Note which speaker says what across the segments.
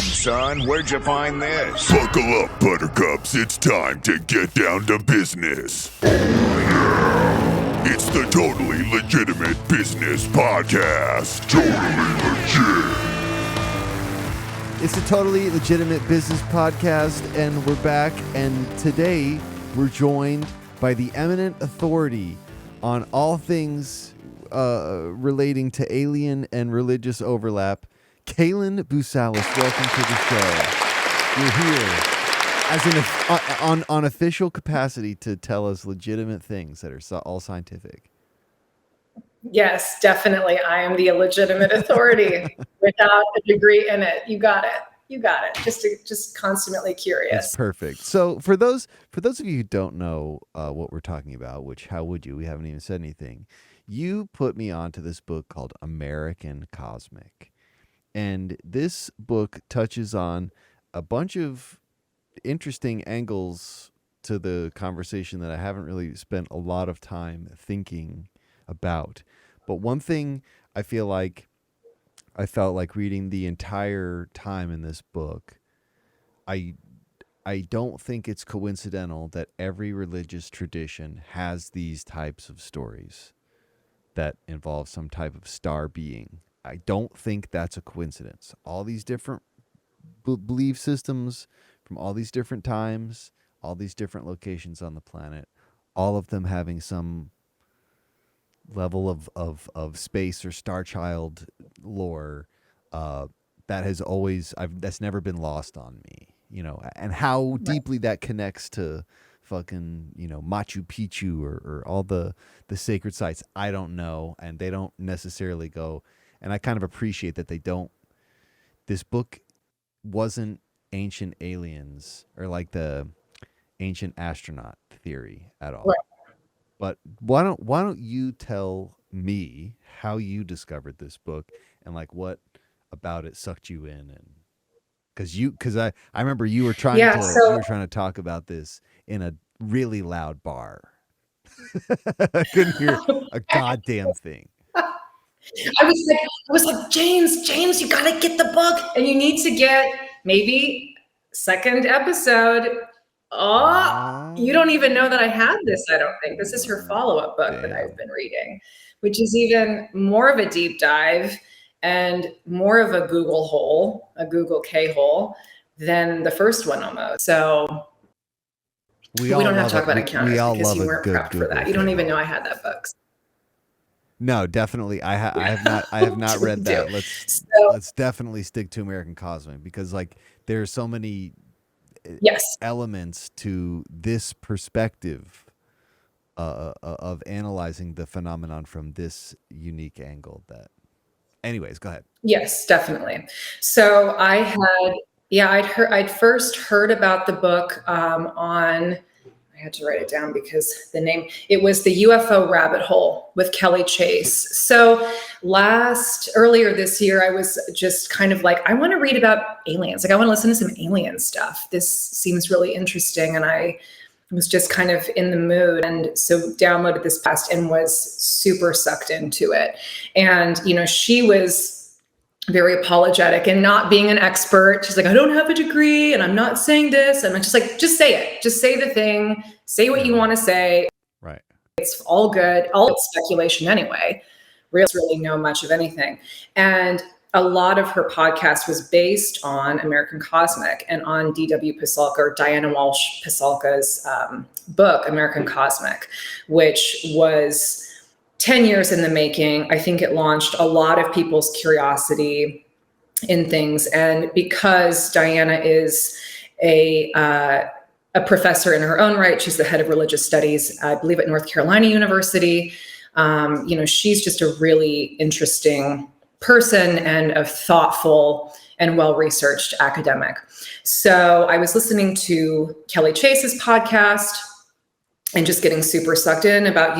Speaker 1: son. Where'd you find this?
Speaker 2: Buckle up, buttercups. It's time to get down to business. Oh, yeah. It's the Totally Legitimate Business Podcast. Totally legit.
Speaker 3: It's the Totally Legitimate Business Podcast, and we're back. And today we're joined by the eminent authority on all things relating to alien and religious overlap, Kaylin Boosalis. Welcome to the show. You're here as on official capacity to tell us legitimate things that are all scientific.
Speaker 4: Yes, definitely. I am the illegitimate authority without a degree in it. You got it. Just constantly curious.
Speaker 3: That's perfect. So for those of you who don't know what we're talking about, which how would you? We haven't even said anything. You put me onto this book called American Cosmic. And this book touches on a bunch of interesting angles to the conversation that I haven't really spent a lot of time thinking about. But one thing I felt like reading the entire time in this book, I don't think it's coincidental that every religious tradition has these types of stories that involve some type of star being. I don't think that's a coincidence. All these different belief systems from all these different times, all these different locations on the planet, all of them having some level of space or star child lore that has always that's never been lost on me, and how deeply that connects to fucking Machu Picchu or all the sacred sites, I don't know, and they don't necessarily go, and I kind of appreciate that they don't. This book wasn't ancient aliens or like the ancient astronaut theory at all.
Speaker 4: Right.
Speaker 3: But why don't you tell me how you discovered this book and like what about it sucked you in? And because I remember you were trying to talk about this in a really loud bar. I couldn't hear a goddamn thing.
Speaker 4: I was like, James, you gotta get the book, and you need to get maybe second episode. Oh, you don't even know that I had this, I don't think. This is her follow-up book that I've been reading, which is even more of a deep dive and more of a Google K-hole than the first one almost. So we don't have to talk about encounters because you weren't prepped for that. You don't even know I had that book.
Speaker 3: No, definitely. I have not read that. Let's definitely stick to American Cosmic because like there are so many elements to this perspective of analyzing the phenomenon from this unique angle that anyways, go ahead. Yes,
Speaker 4: definitely. So I'd first heard about the book I had to write it down because it was the UFO Rabbit Hole with Kelly Chase. So earlier this year, I was just kind of like, I want to read about aliens. Like I want to listen to some alien stuff. This seems really interesting. And I was just kind of in the mood. And so downloaded this past and was super sucked into it. And, she was very apologetic and not being an expert. She's like, I don't have a degree and I'm not saying this. And I'm just like, just say it. Just say the thing. Say what you want to say.
Speaker 3: Right.
Speaker 4: It's all good. All speculation anyway. Really know much of anything. And a lot of her podcast was based on American Cosmic and on D.W. Pasulka or Diana Walsh Pasulka's book, American Cosmic, which was 10 years in the making. I think it launched a lot of people's curiosity in things. And because Diana is a professor in her own right, she's the head of religious studies, I believe at North Carolina University. She's just a really interesting person and a thoughtful and well-researched academic. So I was listening to Kelly Chase's podcast and just getting super sucked in about,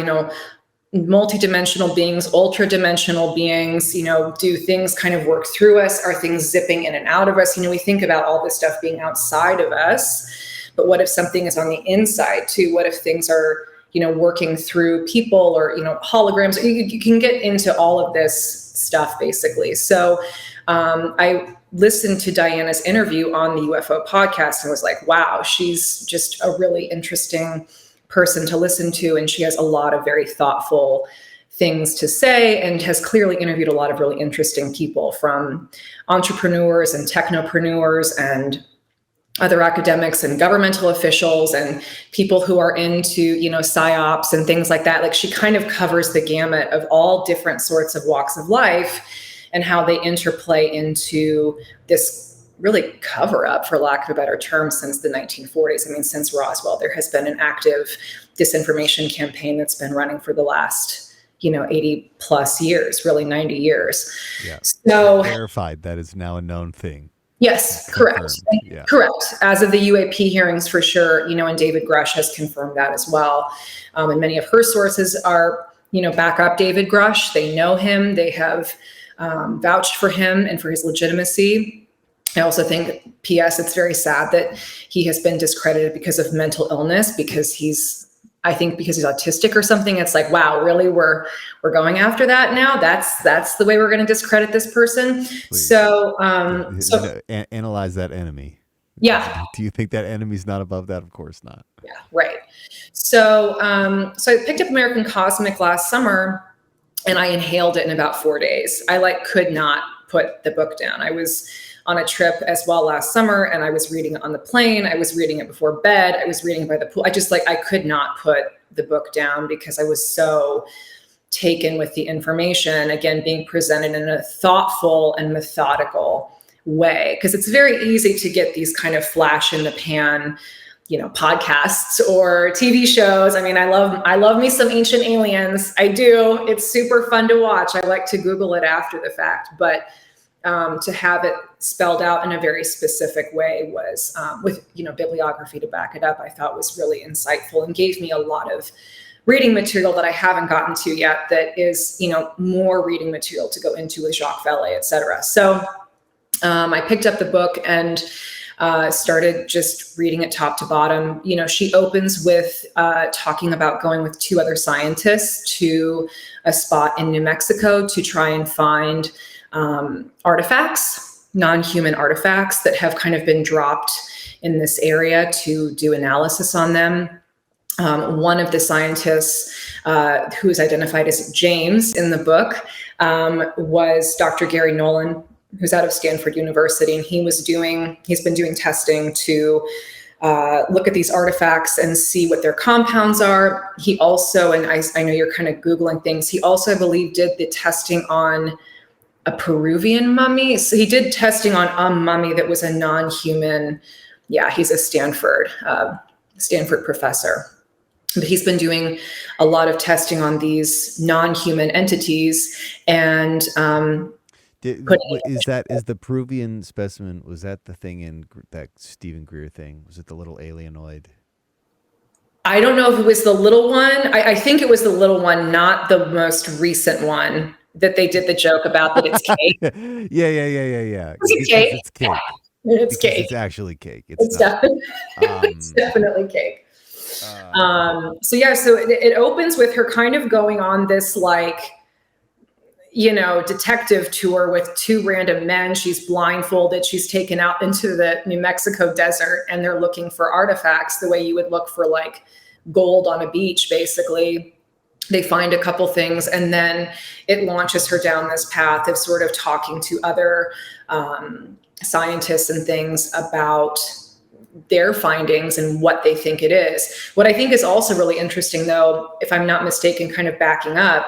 Speaker 4: multidimensional beings, ultra-dimensional beings, do things kind of work through us? Are things zipping in and out of us? We think about all this stuff being outside of us, but what if something is on the inside too? What if things are, working through people or, holograms? You can get into all of this stuff basically. So I listened to Diana's interview on the UFO podcast and was like, wow, she's just a really interesting person to listen to. And she has a lot of very thoughtful things to say and has clearly interviewed a lot of really interesting people, from entrepreneurs and technopreneurs and other academics and governmental officials and people who are into, you know, psyops and things like that. Like, she kind of covers the gamut of all different sorts of walks of life and how they interplay into this really cover up, for lack of a better term, since the 1940s. I mean, since Roswell, there has been an active disinformation campaign that's been running for the last, you know, 80 plus years, really 90 years.
Speaker 3: Yeah.
Speaker 4: So
Speaker 3: verified that is now a known thing.
Speaker 4: Yes, correct.
Speaker 3: Yeah.
Speaker 4: Correct. As of the UAP hearings, for sure, you know, and David Grush has confirmed that as well. And many of her sources are, you know, back up David Grush. They know him. They have vouched for him and for his legitimacy. I also think, P.S., it's very sad that he has been discredited because of mental illness, because he's autistic or something. It's like, wow, really, we're going after that now? That's the way we're going to discredit this person. Please. So
Speaker 3: analyze that enemy.
Speaker 4: Yeah.
Speaker 3: Do you think that enemy's not above that? Of course not.
Speaker 4: Yeah, right. So I picked up American Cosmic last summer, and I inhaled it in about 4 days. I could not put the book down. I was on a trip as well last summer, and I was reading it on the plane. I was reading it before bed. I was reading it by the pool. I could not put the book down because I was so taken with the information, again, being presented in a thoughtful and methodical way. Because it's very easy to get these kind of flash in the pan, you know, podcasts or TV shows. I mean, I love me some Ancient Aliens. I do. It's super fun to watch. I like to Google it after the fact, but to have it spelled out in a very specific way was, with, you know, bibliography to back it up, I thought was really insightful and gave me a lot of reading material that I haven't gotten to yet, that is, you know, more reading material to go into with Jacques Vallée, et cetera. So I picked up the book and started just reading it top to bottom. You know, she opens with talking about going with two other scientists to a spot in New Mexico to try and find artifacts, non-human artifacts that have kind of been dropped in this area, to do analysis on them. One of the scientists, who is identified as James in the book, was Dr. Gary Nolan, who's out of Stanford University, and he's been doing testing to look at these artifacts and see what their compounds are. He also, and I know you're kind of Googling things, he also, I believe, did the testing on a Peruvian mummy. So he did testing on a mummy that was a non-human. Yeah, he's a Stanford professor. But he's been doing a lot of testing on these non-human entities, and
Speaker 3: is the Peruvian specimen, was that the thing in that Stephen Greer thing? Was it the little alienoid?
Speaker 4: I don't know if it was the little one. I think it was the little one, not the most recent one that they did the joke about, that it's cake.
Speaker 3: Yeah.
Speaker 4: It's cake.
Speaker 3: It's cake.
Speaker 4: It's cake.
Speaker 3: It's actually cake.
Speaker 4: It's definitely cake. So it opens with her kind of going on this, like, you know, detective tour with two random men. She's blindfolded. She's taken out into the New Mexico desert, and they're looking for artifacts the way you would look for, like, gold on a beach, basically. They find a couple things, and then it launches her down this path of sort of talking to other scientists and things about their findings and what they think it is. What I think is also really interesting, though, if I'm not mistaken, kind of backing up,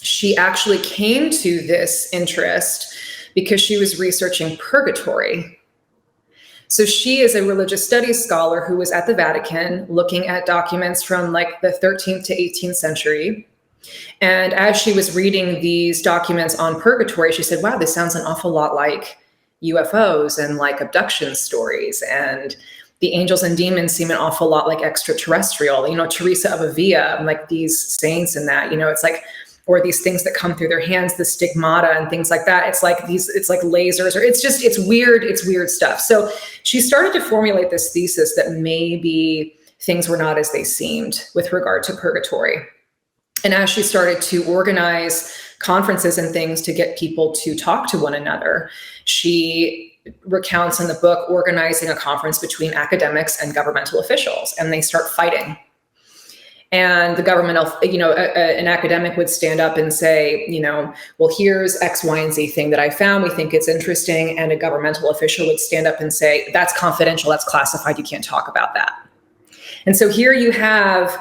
Speaker 4: she actually came to this interest because she was researching purgatory. So she is a religious studies scholar who was at the Vatican looking at documents from, like, the 13th to 18th century. And as she was reading these documents on purgatory, she said, wow, this sounds an awful lot like UFOs and like abduction stories. And the angels and demons seem an awful lot like extraterrestrial. You know, Teresa of Avila, like these saints and that, you know, it's like, or these things that come through their hands, the stigmata and things like that. It's like lasers, or it's weird stuff. So she started to formulate this thesis that maybe things were not as they seemed with regard to purgatory. And as she started to organize conferences and things to get people to talk to one another. She recounts in the book organizing a conference between academics and governmental officials, and they start fighting. And the government, an academic would stand up and say, well, here's X, Y, and Z thing that I found. We think it's interesting. And a governmental official would stand up and say, that's confidential. That's classified. You can't talk about that. And so here you have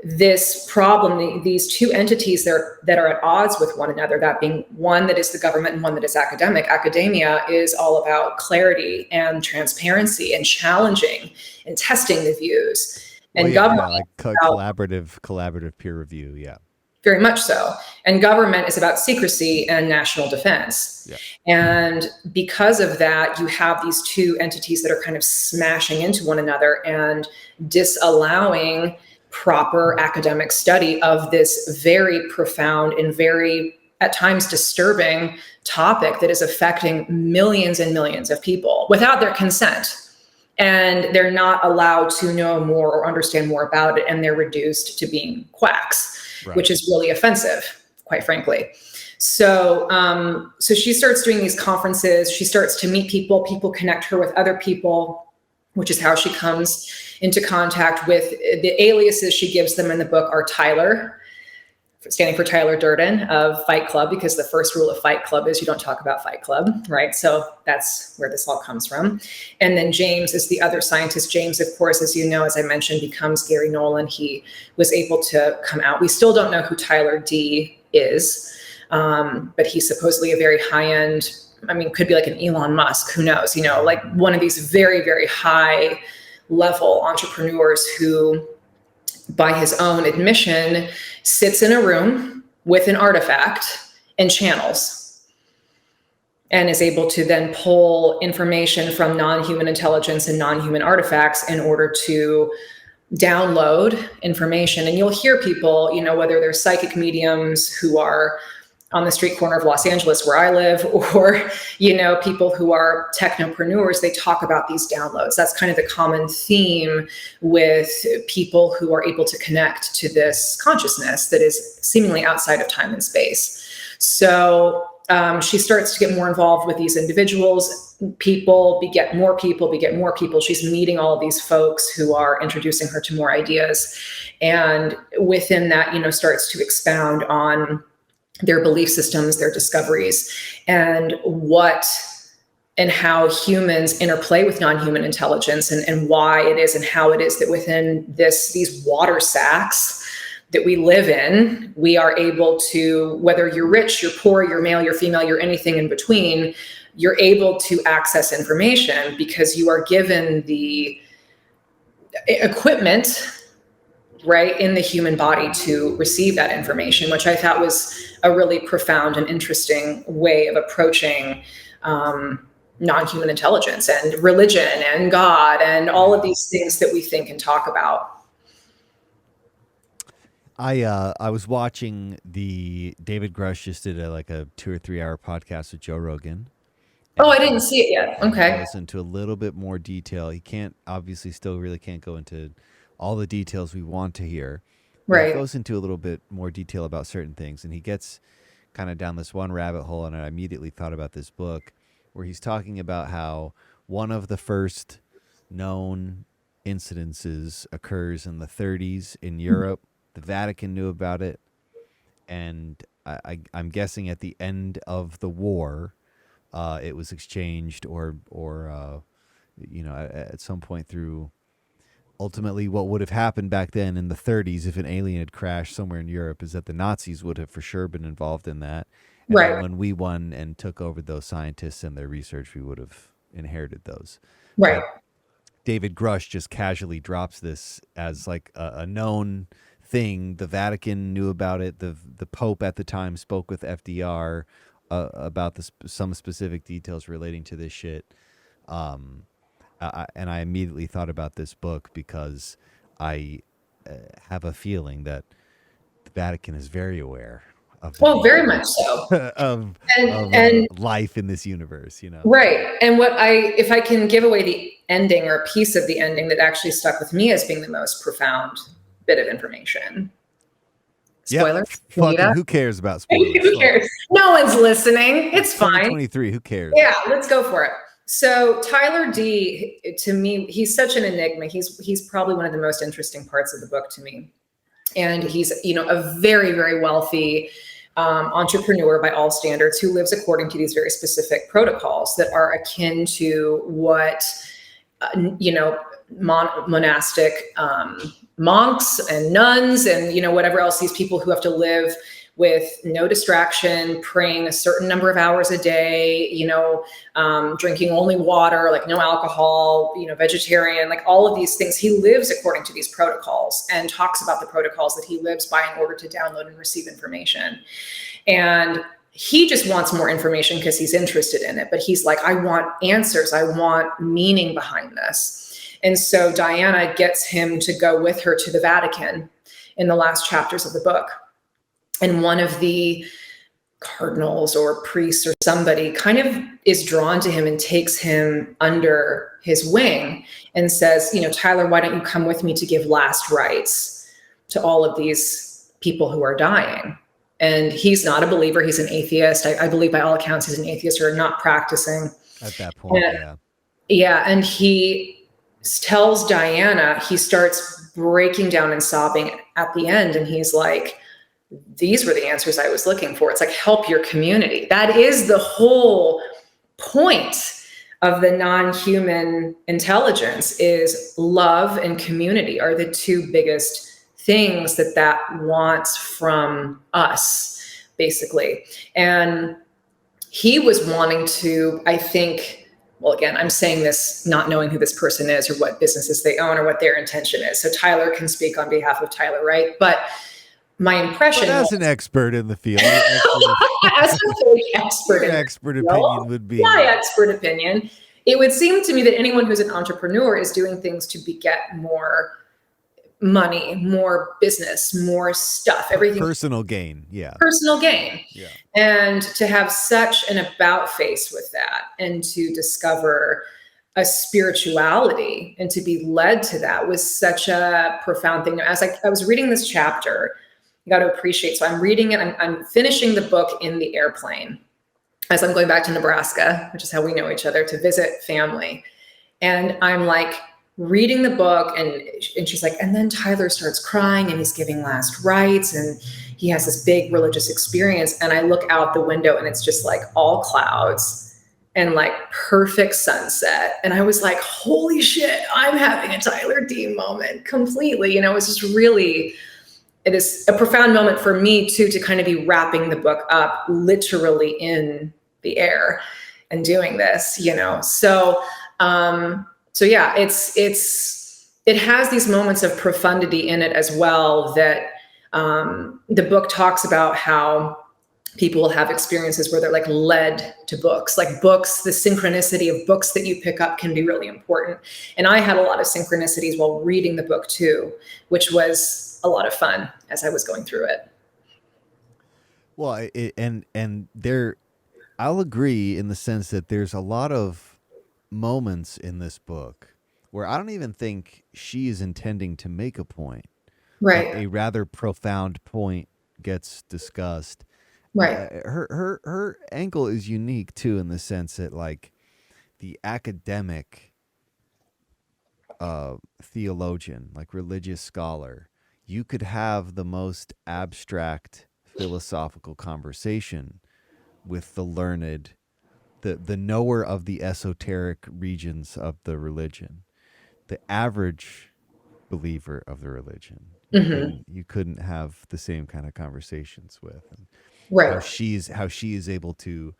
Speaker 4: this problem, these two entities that are at odds with one another, that being one that is the government and one that is academic. Academia is all about clarity and transparency and challenging and testing the views. And government,
Speaker 3: like collaborative peer review, yeah.
Speaker 4: Very much so. And government is about secrecy and national defense. Yeah. And because of that, you have these two entities that are kind of smashing into one another and disallowing proper academic study of this very profound and very, at times, disturbing topic that is affecting millions and millions of people without their consent. And they're not allowed to know more or understand more about it. And they're reduced to being quacks, right, which is really offensive, quite frankly. So she starts doing these conferences. She starts to meet people. People connect her with other people, which is how she comes into contact with the aliases she gives them in the book are Tyler, standing for Tyler Durden of Fight Club, because the first rule of Fight Club is you don't talk about Fight Club, right? So that's where this all comes from. And then James is the other scientist. James, of course, as you know, as I mentioned, becomes Gary Nolan. He was able to come out. We still don't know who Tyler D is, but he's supposedly a very high-end, could be like an Elon Musk, who knows, like one of these very, very high-level entrepreneurs who, by his own admission, sits in a room with an artifact and channels, and is able to then pull information from non-human intelligence and non-human artifacts in order to download information. And you'll hear people, whether they're psychic mediums who are on the street corner of Los Angeles where I live, or, people who are technopreneurs, they talk about these downloads. That's kind of the common theme with people who are able to connect to this consciousness that is seemingly outside of time and space. So she starts to get more involved with these individuals. People beget more people. She's meeting all of these folks who are introducing her to more ideas. And within that, starts to expound on their belief systems, their discoveries, and what and how humans interplay with non-human intelligence, and why it is and how it is that within these water sacks that we live in, we are able to, whether you're rich, you're poor, you're male, you're female, you're anything in between, you're able to access information because you are given the equipment, right, in the human body to receive that information, which I thought was a really profound and interesting way of approaching non-human intelligence and religion and God and all of these things that we think and talk about.
Speaker 3: I was watching David Grush just did a 2 or 3 hour podcast with Joe Rogan.
Speaker 4: Oh, I didn't see it yet. Okay.
Speaker 3: I listened to a little bit more detail. He still really can't go into all the details we want to hear.
Speaker 4: Right.
Speaker 3: He goes into a little bit more detail about certain things, and he gets kind of down this one rabbit hole, and I immediately thought about this book where he's talking about how one of the first known incidences occurs in the 30s in Europe. The Vatican knew about it, and I'm guessing at the end of the war, it was exchanged or at some point through. Ultimately, what would have happened back then in the 30s if an alien had crashed somewhere in Europe is that the Nazis would have for sure been involved in that. And
Speaker 4: right.
Speaker 3: When we won and took over those scientists and their research, we would have inherited those.
Speaker 4: Right.
Speaker 3: But David Grush just casually drops this as like a known thing. The Vatican knew about it. The Pope at the time spoke with FDR about some specific details relating to this shit. And I immediately thought about this book because I have a feeling that the Vatican is very aware of
Speaker 4: very much so
Speaker 3: of life in this universe,
Speaker 4: Right. And if I can give away the ending or a piece of the ending that actually stuck with me as being the most profound bit of information. Spoilers?
Speaker 3: Fucking who cares about spoilers?
Speaker 4: Who cares? No one's listening. It's fine.
Speaker 3: 2023, who cares?
Speaker 4: Yeah, let's go for it. So Tyler D, to me, he's such an enigma. He's probably one of the most interesting parts of the book to me. And he's, a very, very wealthy entrepreneur by all standards who lives according to these very specific protocols that are akin to what, monastic monks and nuns and, whatever else, these people who have to live with no distraction, praying a certain number of hours a day, drinking only water, like no alcohol, vegetarian, like all of these things. He lives according to these protocols and talks about the protocols that he lives by in order to download and receive information. And he just wants more information because he's interested in it. But he's like, I want answers. I want meaning behind this. And so Diana gets him to go with her to the Vatican in the last chapters of the book. And one of the cardinals or priests or somebody kind of is drawn to him and takes him under his wing and says, Tyler, why don't you come with me to give last rites to all of these people who are dying? And he's not a believer. He's an atheist. I believe by all accounts, he's an atheist or not practicing.
Speaker 3: At that point,
Speaker 4: Yeah. And he tells Diana, he starts breaking down and sobbing at the end. And he's like, these were the answers I was looking for. It's like, help your community. That is the whole point of the non-human intelligence, is love and community are the two biggest things that wants from us, basically. And he was wanting to, I think, well, again, I'm saying this not knowing who this person is or what businesses they own or what their intention is. So Tyler can speak on behalf of Tyler, right? But my impression,
Speaker 3: as an expert in the field,
Speaker 4: as a big
Speaker 3: expert opinion would be
Speaker 4: my expert opinion. It would seem to me that anyone who's an entrepreneur is doing things to beget more money, more business, more stuff, everything.
Speaker 3: Personal gain.
Speaker 4: Personal gain.
Speaker 3: Yeah.
Speaker 4: And to have such an about face with that and to discover a spirituality and to be led to that was such a profound thing. As I was reading this chapter, you got to appreciate. So I'm reading it. I'm finishing the book in the airplane as I'm going back to Nebraska, which is how we know each other, to visit family. And I'm like reading the book and she's like, and then Tyler starts crying and he's giving last rites and he has this big religious experience. And I look out the window and it's just like all clouds and like perfect sunset. And I was like, holy shit, I'm having a Tyler D moment completely. It was just really, it is a profound moment for me too, to kind of be wrapping the book up literally in the air and doing this, So yeah, it has these moments of profundity in it as well, that the book talks about how people will have experiences where they're like led to books, like books, the synchronicity of books that you pick up can be really important. And I had a lot of synchronicities while reading the book too, which was a lot of fun as I was going through it.
Speaker 3: Well, I'll agree in the sense that there's a lot of moments in this book where I don't even think she is intending to make a point.
Speaker 4: Right.
Speaker 3: A rather profound point gets discussed.
Speaker 4: Right.
Speaker 3: Her angle is unique too, in the sense that like the academic theologian, like religious scholar, you could have the most abstract philosophical conversation with the learned, the knower of the esoteric regions of the religion, the average believer of the religion. You couldn't have the same kind of conversations with. And
Speaker 4: right.
Speaker 3: How she is able to,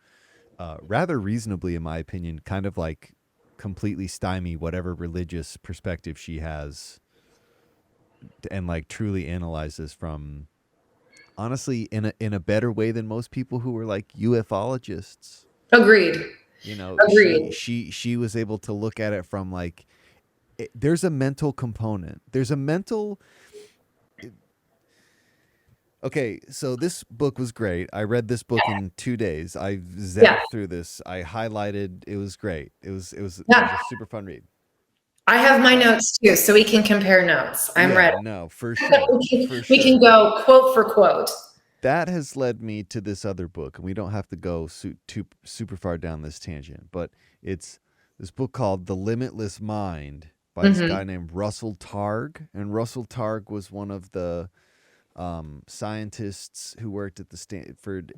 Speaker 3: rather reasonably, in my opinion, kind of like completely stymie whatever religious perspective she has, and like truly analyze this from, honestly, in a better way than most people who were like ufologists.
Speaker 4: Agreed. Agreed.
Speaker 3: She was able to look at it from like, there's a mental component. There's a mental. Okay, so this book was great. I read this book in 2 days. I zapped through this. I highlighted. It was great. It was a super fun read.
Speaker 4: I have my notes too, so we can compare notes. I'm ready.
Speaker 3: No, for sure.
Speaker 4: We can go quote for quote.
Speaker 3: That has led me to this other book, and we don't have to go super far down this tangent, but it's this book called The Limitless Mind by this guy named Russell Targ. And Russell Targ was one of the scientists who worked at the Stanford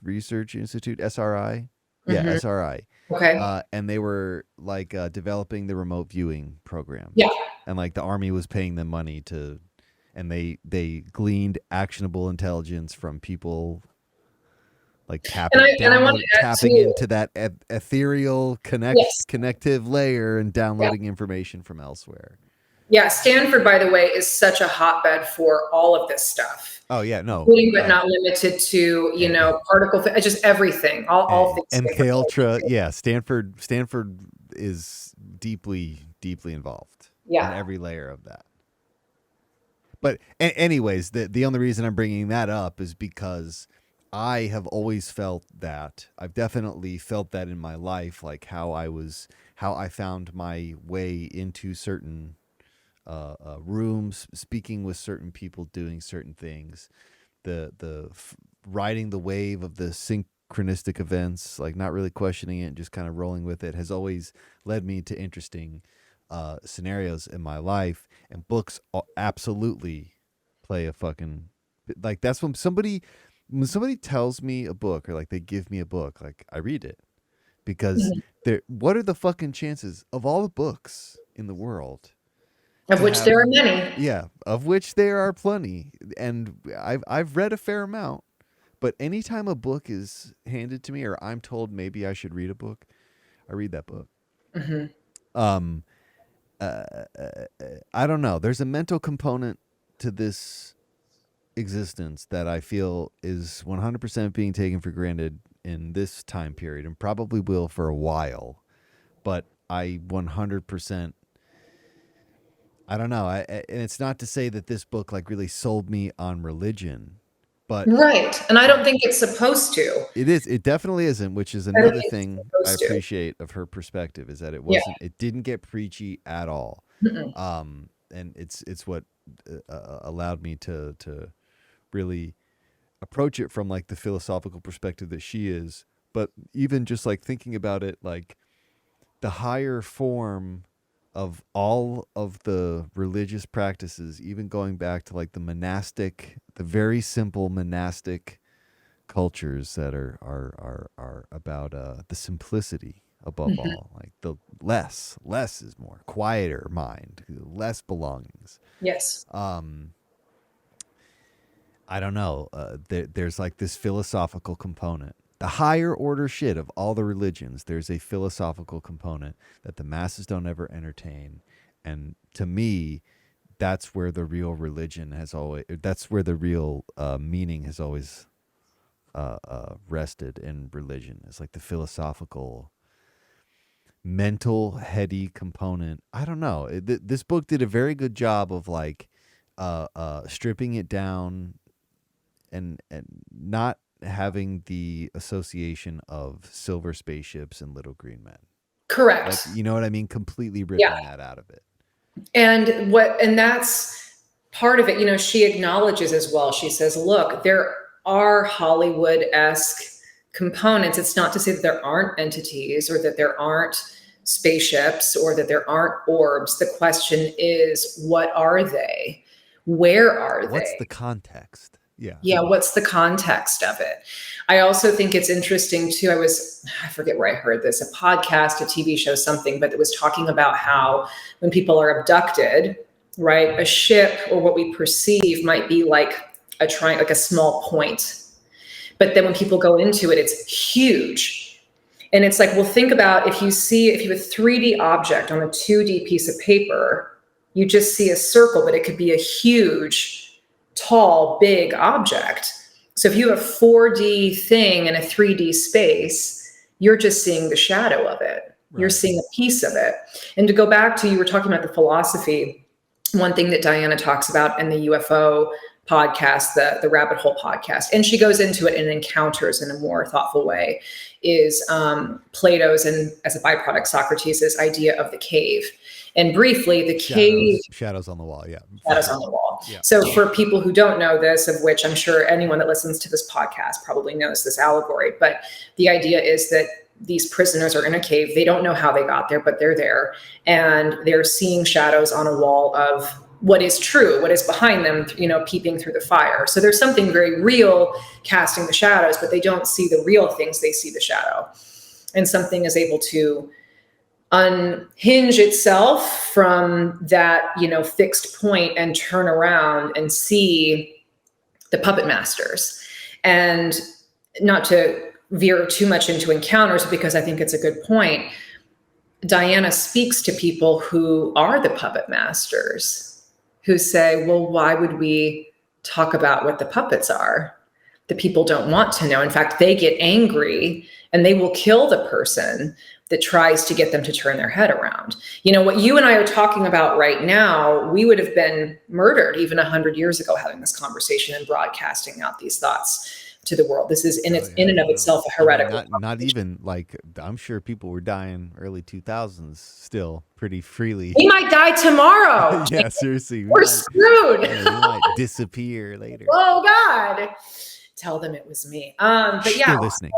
Speaker 3: Research Institute, SRI. Yeah, SRI.
Speaker 4: Okay.
Speaker 3: And they were like developing the remote viewing program.
Speaker 4: Yeah.
Speaker 3: And like the Army was paying them money and they gleaned actionable intelligence from people like tapping into that ethereal connective layer and downloading information from elsewhere.
Speaker 4: Yeah, Stanford, by the way, is such a hotbed for all of this stuff.
Speaker 3: Oh yeah, no,
Speaker 4: including but not limited to particle, just everything, all things.
Speaker 3: MK Ultra, yeah. Stanford is deeply involved. In every layer of that. But anyways, the only reason I'm bringing that up is because I have always felt that. I've definitely felt that in my life, like how I found my way into certain rooms, speaking with certain people, doing certain things, riding the wave of the synchronistic events, like not really questioning it and just kind of rolling with it, has always led me to interesting scenarios in my life. And books absolutely play a fucking, like, that's when somebody tells me a book, or like they give me a book, like I read it, because what are the fucking chances of all the books in the world,
Speaker 4: of which there are many,
Speaker 3: of which there are plenty, and I've read a fair amount, but anytime a book is handed to me or I'm told maybe I should read a book, I read that book. I don't know. There's a mental component to this existence that I feel is 100% being taken for granted in this time period, and probably will for a while. But I 100%, I don't know. And it's not to say that this book like really sold me on religion, but
Speaker 4: right. And I don't think it's supposed to.
Speaker 3: It is. It definitely isn't, which is another thing I appreciate of her perspective, is that it wasn't. It didn't get preachy at all. And it's what allowed me to really approach it from like the philosophical perspective that she is. But even just like thinking about it, like the higher form of all of the religious practices, even going back to like the very simple monastic cultures that are about the simplicity above all, like the less is more, quieter mind, less belongings.
Speaker 4: Yes.
Speaker 3: I don't know. There's like this philosophical component. The higher order shit of all the religions, there's a philosophical component that the masses don't ever entertain. And to me, that's where the real religion has always, that's where the real meaning has always rested in religion. It's like the philosophical, mental, heady component. I don't know. This book did a very good job of like stripping it down and not having the association of silver spaceships and little green men.
Speaker 4: Correct.
Speaker 3: Like, you know what I mean? Completely ripping that out of it.
Speaker 4: And that's part of it. She acknowledges as well. She says, look, there are Hollywood-esque components. It's not to say that there aren't entities or that there aren't spaceships or that there aren't orbs. The question is, what are they? Where are they?
Speaker 3: What's the context?
Speaker 4: Yeah, what's the context of it? I also think it's interesting too. I forget where I heard this, a podcast, a TV show, something, but it was talking about how when people are abducted, right, a ship or what we perceive might be like a small point. But then when people go into it, it's huge. And it's like, well, think about if you have a 3D object on a 2D piece of paper, you just see a circle, but it could be a huge, tall, big object. So if you have a 4D thing in a 3D space, you're just seeing the shadow of it. Right. You're seeing a piece of it. And to go back to, you were talking about the philosophy, one thing that Diana talks about in the UFO podcast, the Rabbit Hole podcast, and she goes into it and encounters in a more thoughtful way, is Plato's, and as a byproduct, Socrates' idea of the cave. And briefly, the cave...
Speaker 3: Shadows on the wall, yeah.
Speaker 4: Shadows on the wall.
Speaker 3: Yeah.
Speaker 4: So for people who don't know this, of which I'm sure anyone that listens to this podcast probably knows this allegory, but the idea is that these prisoners are in a cave. They don't know how they got there, but they're there. And they're seeing shadows on a wall of what is true, what is behind them, peeping through the fire. So there's something very real casting the shadows, but they don't see the real things, they see the shadow. And something is able to unhinge itself from that, fixed point and turn around and see the puppet masters. And not to veer too much into encounters, because I think it's a good point, Diana speaks to people who are the puppet masters, who say, well, why would we talk about what the puppets are? The people don't want to know. In fact, they get angry and they will kill the person that tries to get them to turn their head around. What you and I are talking about right now, we would have been murdered even 100 years ago having this conversation and broadcasting out these thoughts to the world. This is in and of itself a heretical.
Speaker 3: Not even like, I'm sure people were dying early 2000s still pretty freely.
Speaker 4: We might die tomorrow.
Speaker 3: Yeah, seriously.
Speaker 4: We're screwed.
Speaker 3: We might disappear later.
Speaker 4: Oh God. Tell them it was me. But yeah,
Speaker 3: still listening.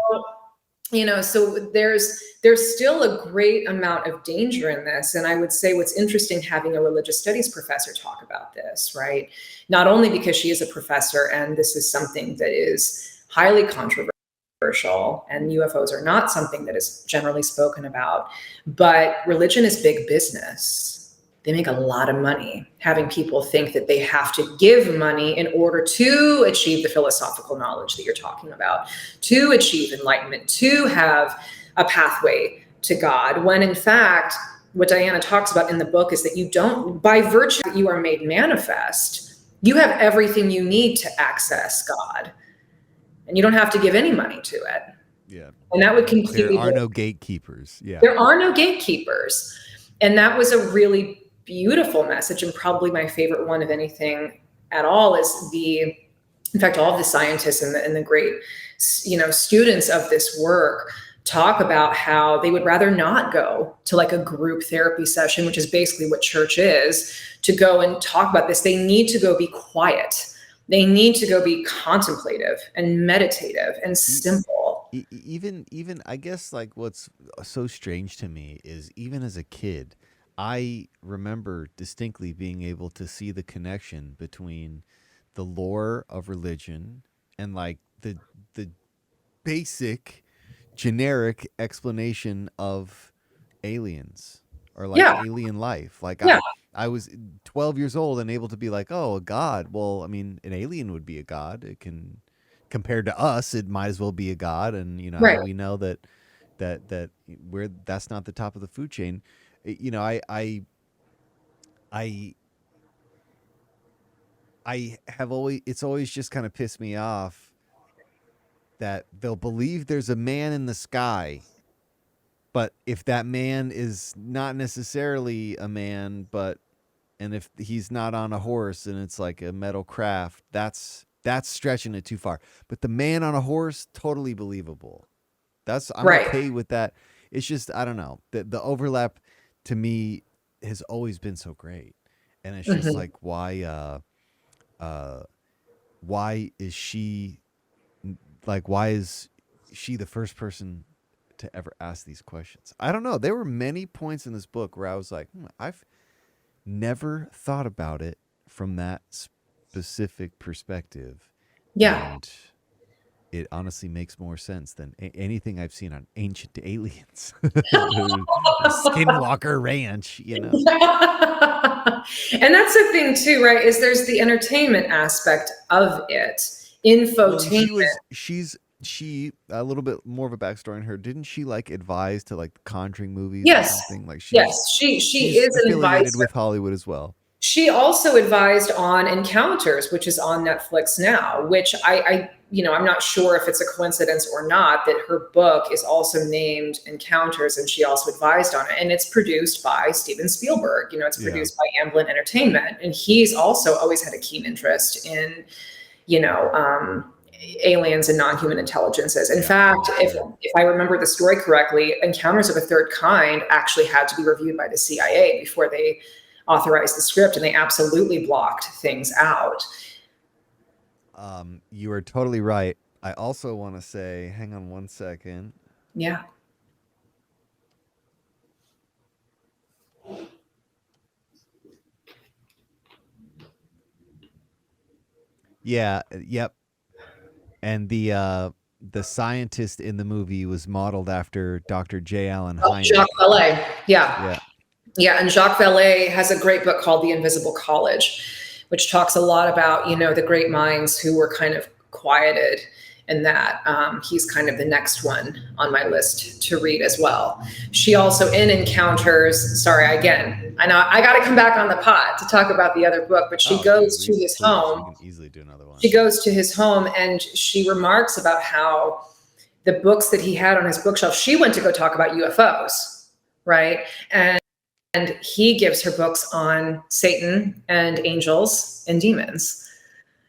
Speaker 4: So there's still a great amount of danger in this. And I would say what's interesting having a religious studies professor talk about this, right? Not only because she is a professor and this is something that is highly controversial and UFOs are not something that is generally spoken about, but religion is big business. They make a lot of money having people think that they have to give money in order to achieve the philosophical knowledge that you're talking about, to achieve enlightenment, to have a pathway to God, when in fact, what Diana talks about in the book is that you don't, by virtue that you are made manifest, you have everything you need to access God. And you don't have to give any money to it.
Speaker 3: Yeah.
Speaker 4: And that would completely...
Speaker 3: There are no gatekeepers. Yeah.
Speaker 4: There are no gatekeepers. And that was a really beautiful message, and probably my favorite one of anything at all is in fact, all of the scientists and the great, students of this work talk about how they would rather not go to like a group therapy session, which is basically what church is, to go and talk about this. They need to go be quiet. They need to go be contemplative and meditative and simple.
Speaker 3: Even I guess like what's so strange to me is even as a kid, I remember distinctly being able to see the connection between the lore of religion and like the basic generic explanation of aliens or like alien life. Like I was 12 years old and able to be like, oh, a god. Well, I mean, an alien would be a god. It can, compared to us, it might as well be a god. And,
Speaker 4: right.
Speaker 3: We know that that's not the top of the food chain. I have always, it's always just kind of pissed me off that they'll believe there's a man in the sky, but if that man is not necessarily a man, and if he's not on a horse and it's like a metal craft, that's stretching it too far. But the man on a horse, totally believable. I'm right. Okay with that. It's just, I don't know, the overlap to me has always been so great. And it's just like, why is she the first person to ever ask these questions? I don't know. There were many points in this book where I was like, I've never thought about it from that specific perspective.
Speaker 4: Yeah.
Speaker 3: And it honestly makes more sense than anything I've seen on Ancient Aliens, Skinwalker Ranch,
Speaker 4: And that's the thing too, right? Is there's the entertainment aspect of it, infotainment.
Speaker 3: Well, she a little bit more of a backstory on her. Didn't she like advise to like the Conjuring movies?
Speaker 4: Yes.
Speaker 3: Or something? Like
Speaker 4: she is an
Speaker 3: affiliated
Speaker 4: advisor
Speaker 3: with Hollywood as well.
Speaker 4: She also advised on Encounters, which is on Netflix now, which I'm not sure if it's a coincidence or not that her book is also named Encounters, and she also advised on it. And it's produced by Steven Spielberg. It's produced by Amblin Entertainment, and he's also always had a keen interest in, aliens and non-human intelligences. In fact, if I remember the story correctly, Encounters of a Third Kind actually had to be reviewed by the CIA before they authorized the script, and they absolutely blocked things out.
Speaker 3: You are totally right. I also want to say, hang on one second.
Speaker 4: Yeah.
Speaker 3: Yeah. Yep. And the scientist in the movie was modeled after Dr. J. Allen Hynek.
Speaker 4: Jacques Vallée. Yeah, and Jacques Vallée has a great book called The Invisible College, which talks a lot about, the great minds who were kind of quieted, and that he's kind of the next one on my list to read as well. She also, in Encounters, sorry, again, I know I got to come back on the pod to talk about the other book, but she goes to his home.
Speaker 3: We can easily do another one.
Speaker 4: She goes to his home, and she remarks about how the books that he had on his bookshelf, she went to go talk about UFOs, right? And he gives her books on Satan and angels and demons.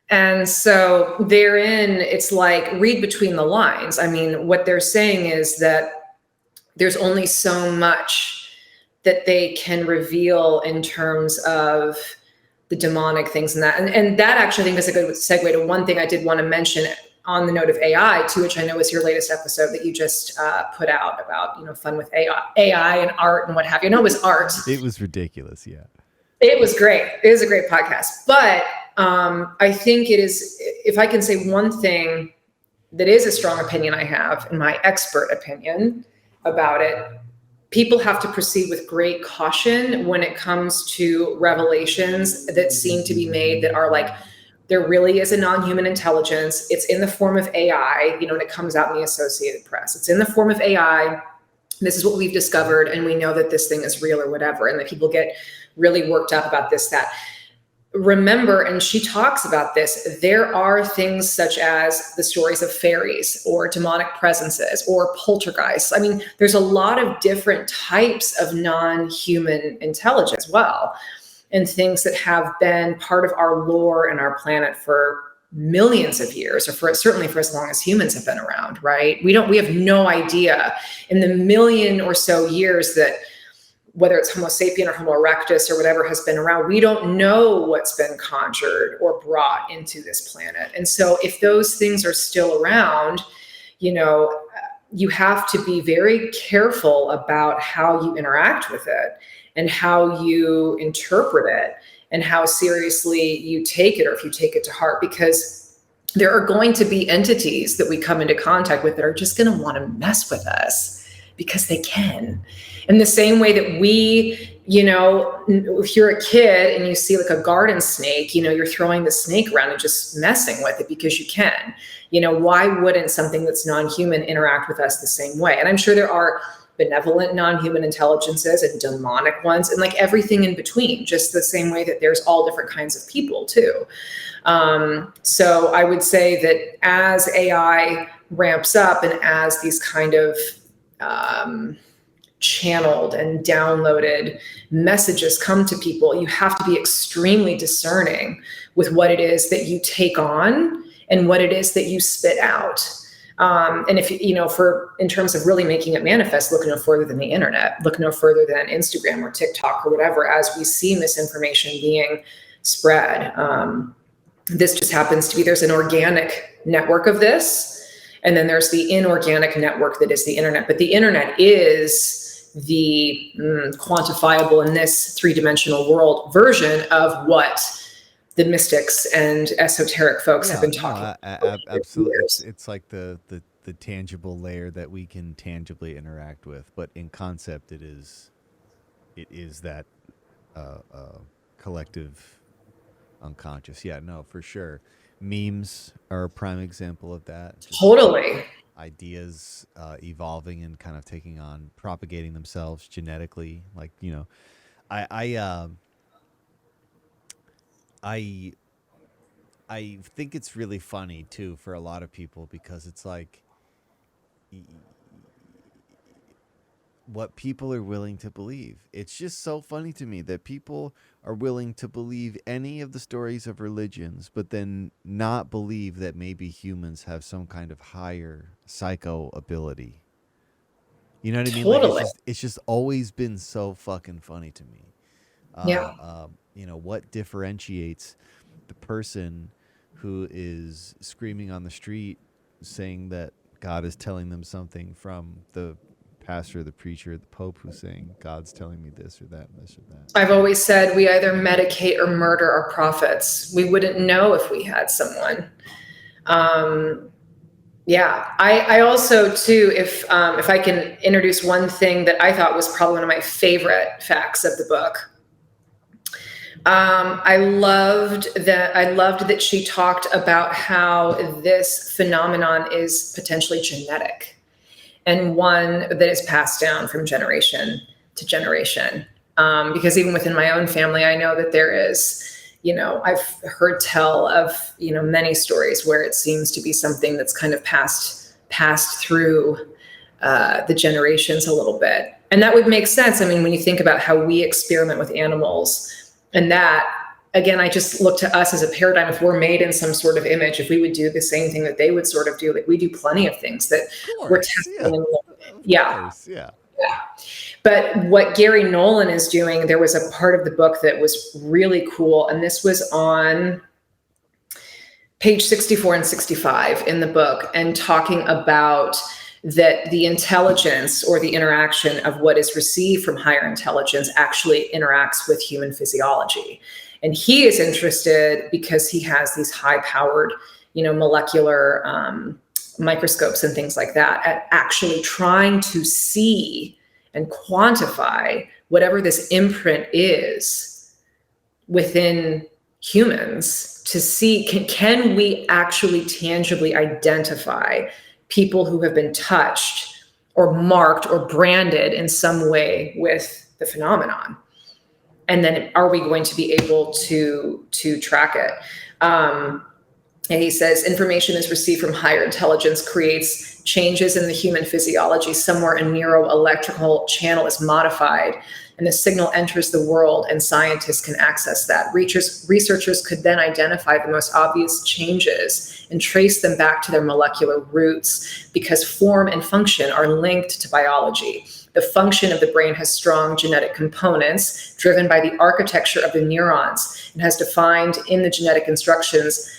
Speaker 4: And so therein, it's like, read between the lines. I mean, what they're saying is that there's only so much that they can reveal in terms of the demonic things and that. And that actually, I think, is a good segue to one thing I did want to mention on the note of AI too, which I know is your latest episode that you just put out about, fun with AI and art and what have you. I know it was art.
Speaker 3: It was ridiculous. Yeah.
Speaker 4: It was great. It was a great podcast. But I think it is, if I can say one thing that is a strong opinion I have, in my expert opinion about it, people have to proceed with great caution when it comes to revelations that seem to be made that are like, there really is a non-human intelligence. It's in the form of AI, and it comes out in the Associated Press. It's in the form of AI. This is what we've discovered, and we know that this thing is real or whatever. And that people get really worked up about this, that. Remember, and she talks about this, there are things such as the stories of fairies or demonic presences or poltergeists. I mean, there's a lot of different types of non-human intelligence as well, and things that have been part of our lore and our planet for millions of years, or certainly for as long as humans have been around, right? We have no idea in the million or so years that, whether it's Homo sapien or Homo erectus or whatever has been around, we don't know what's been conjured or brought into this planet. And so if those things are still around, you have to be very careful about how you interact with it and how you interpret it and how seriously you take it, or if you take it to heart, because there are going to be entities that we come into contact with that are just going to want to mess with us because they can. In the same way that we, if you're a kid and you see like a garden snake, you're throwing the snake around and just messing with it because you can. Why wouldn't something that's non-human interact with us the same way? And I'm sure there are benevolent non-human intelligences and demonic ones and like everything in between, just the same way that there's all different kinds of people too. So I would say that as AI ramps up and as these kind of channeled and downloaded messages come to people, you have to be extremely discerning with what it is that you take on and what it is that you spit out. And if, in terms of really making it manifest, look no further than the internet, look no further than Instagram or TikTok or whatever, as we see misinformation being spread. This just happens to be, there's an organic network of this, and then there's the inorganic network that is the internet. But the internet is the quantifiable in this three-dimensional world version of what the mystics and esoteric folks have been talking about.
Speaker 3: Absolutely. It's like the tangible layer that we can tangibly interact with, but in concept it is that collective unconscious. Yeah, no, for sure. Memes are a prime example of that.
Speaker 4: Totally.
Speaker 3: Ideas evolving and kind of taking on, propagating themselves genetically. Like, I think it's really funny too for a lot of people, because it's like what people are willing to believe. It's just so funny to me that people are willing to believe any of the stories of religions, but then not believe that maybe humans have some kind of higher psycho ability. You know what I mean?
Speaker 4: Totally.
Speaker 3: Like it's just always been so fucking funny to me.
Speaker 4: Yeah.
Speaker 3: You know, what differentiates the person who is screaming on the street saying that God is telling them something from the pastor, the preacher, the Pope who's saying God's telling me this or that and this or that.
Speaker 4: I've always said we either medicate or murder our prophets. We wouldn't know if we had someone. Yeah, I also too, if I can introduce one thing that I thought was probably one of my favorite facts of the book. I loved that she talked about how this phenomenon is potentially genetic, and one that is passed down from generation to generation. Because even within my own family, I know that there is, I've heard tell of, many stories where it seems to be something that's kind of passed through the generations a little bit. And that would make sense. I mean, when you think about how we experiment with animals, and that, again, I just look to us as a paradigm. If we're made in some sort of image, if we would do the same thing that they would sort of do, like we do plenty of things that we're testing. Yeah. But what Gary Nolan is doing, there was a part of the book that was really cool. And this was on page 64 and 65 in the book, and talking about that the intelligence or the interaction of what is received from higher intelligence actually interacts with human physiology. And he is interested because he has these high-powered, molecular microscopes and things like that, at actually trying to see and quantify whatever this imprint is within humans, to see, can we actually tangibly identify people who have been touched or marked or branded in some way with the phenomenon? And then are we going to be able to track it? And he says, information is received from higher intelligence creates changes in the human physiology. Somewhere a neuroelectrical channel is modified, and the signal enters the world, and scientists can access that. Researchers could then identify the most obvious changes and trace them back to their molecular roots, because form and function are linked to biology. The function of the brain has strong genetic components driven by the architecture of the neurons, and has defined in the genetic instructions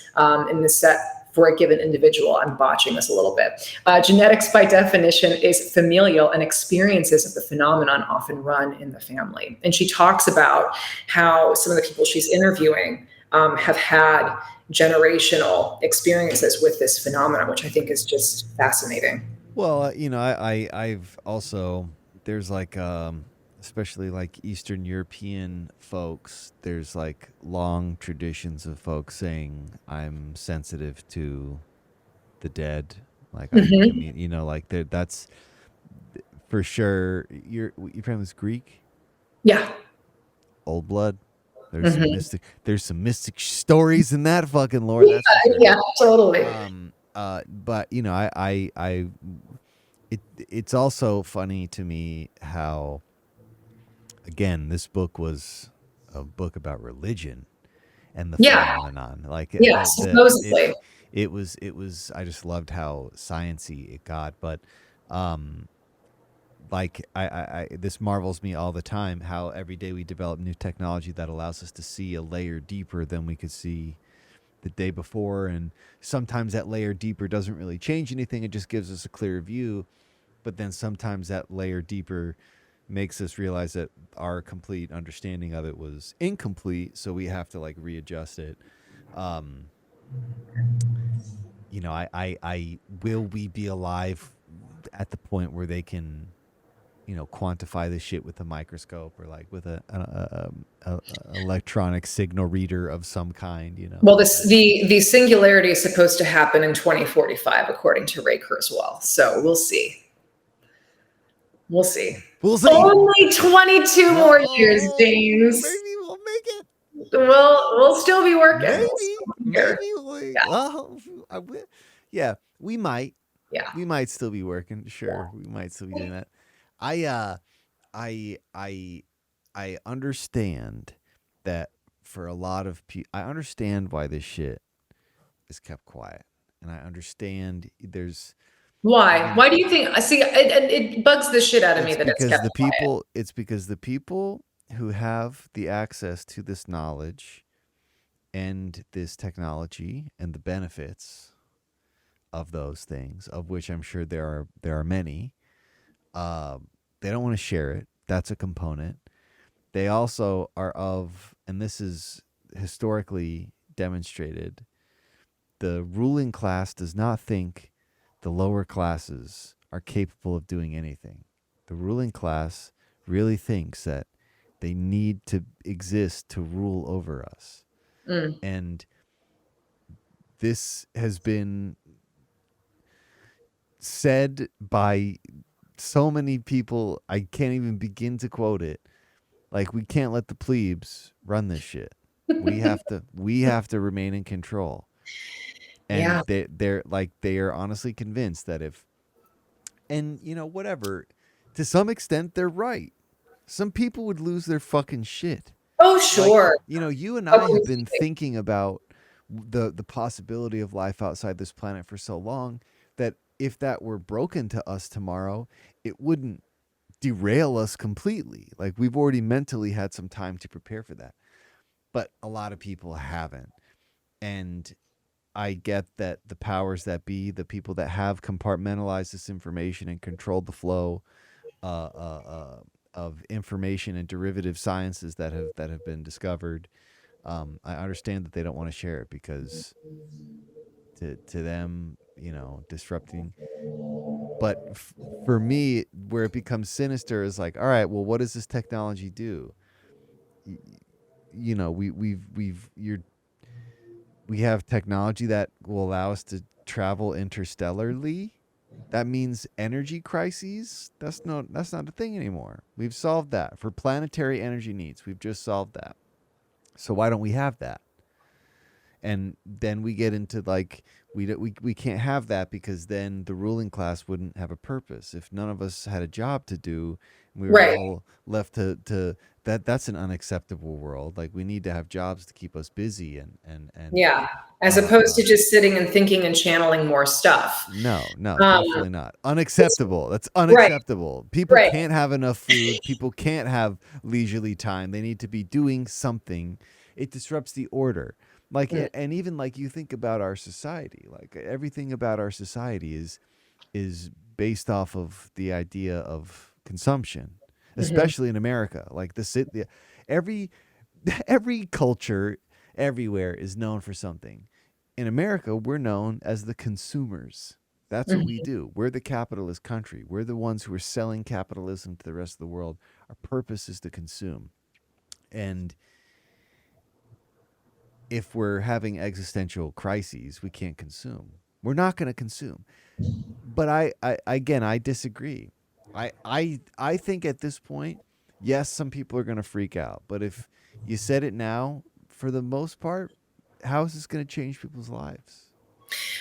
Speaker 4: in the set for a given individual. I'm botching this a little bit. Genetics, by definition, is familial, and experiences of the phenomenon often run in the family. And she talks about how some of the people she's interviewing have had generational experiences with this phenomenon, which I think is just fascinating.
Speaker 3: Well, I've also, there's like, especially like Eastern European folks, there's like long traditions of folks saying, I'm sensitive to the dead. Like, I mean, like that's for sure. Your family's Greek?
Speaker 4: Yeah.
Speaker 3: Old blood? There's some mystic stories in that fucking lore. That's for sure.
Speaker 4: Yeah, totally.
Speaker 3: But it's also funny to me how, again, this book was a book about religion and the phenomenon. Like,
Speaker 4: supposedly.
Speaker 3: It was. I just loved how sciencey it got. But, like, I this marvels me all the time how every day we develop new technology that allows us to see a layer deeper than we could see the day before, and sometimes that layer deeper doesn't really change anything. It just gives us a clearer view. But then sometimes that layer deeper makes us realize that our complete understanding of it was incomplete, so we have to like readjust it. I will we be alive at the point where they can, quantify this shit with a microscope, or like with a electronic signal reader of some kind,
Speaker 4: Well, the singularity is supposed to happen in 2045, according to Ray Kurzweil. So we'll see. We'll see.
Speaker 3: We'll see.
Speaker 4: Only 22 more years, James.
Speaker 3: Maybe we'll make it.
Speaker 4: We'll still be working.
Speaker 3: Maybe,
Speaker 4: We'll still be here.
Speaker 3: Well, yeah, we might.
Speaker 4: Yeah.
Speaker 3: We might still be working. Sure, we might still be doing that. I understand that for a lot of people. I understand why this shit is kept quiet, and I understand there's.
Speaker 4: Why? Why do you think? See, it bugs the shit out of me that it's kept quiet.
Speaker 3: It's because the people who have the access to this knowledge and this technology and the benefits of those things, of which I'm sure there are many, they don't want to share it. That's a component. They also are of, and this is historically demonstrated, the ruling class does not think the lower classes are capable of doing anything. The ruling class really thinks that they need to exist to rule over us. And this has been said by so many people, I can't even begin to quote it. Like, we can't let the plebes run this shit. We have to remain in control. And they are honestly convinced that whatever, to some extent they're right. Some people would lose their fucking shit.
Speaker 4: Oh, sure.
Speaker 3: Like, you and I have been thinking about the possibility of life outside this planet for so long that if that were broken to us tomorrow, it wouldn't derail us completely. Like, we've already mentally had some time to prepare for that. But a lot of people haven't. And I get that the powers that be, the people that have compartmentalized this information and controlled the flow of information and derivative sciences that have been discovered, I understand that they don't want to share it because to them, disrupting. But for me, where it becomes sinister is like, all right, well, what does this technology do? We have technology that will allow us to travel interstellarly. That means energy crises. That's not a thing anymore. We've solved that for planetary energy needs. We've just solved that. So why don't we have that? And then we get into like we can't have that because then the ruling class wouldn't have a purpose. If none of us had a job to do, we were all left to that's an unacceptable world. Like, we need to have jobs to keep us busy and
Speaker 4: as opposed to just sitting and thinking and channeling more stuff.
Speaker 3: No, definitely not. Unacceptable. That's unacceptable. People can't have enough food. People can't have leisurely time. They need to be doing something. It disrupts the order. Like, and even like you think about our society, like everything about our society is based off of the idea of consumption, especially in America. Like every culture everywhere is known for something. In America, we're known as the consumers. That's what we do. We're the capitalist country. We're the ones who are selling capitalism to the rest of the world. Our purpose is to consume. And if we're having existential crises, we can't consume. We're not going to consume. But I disagree. I think at this point, yes, some people are going to freak out. But if you said it now, for the most part, how is this going to change people's lives?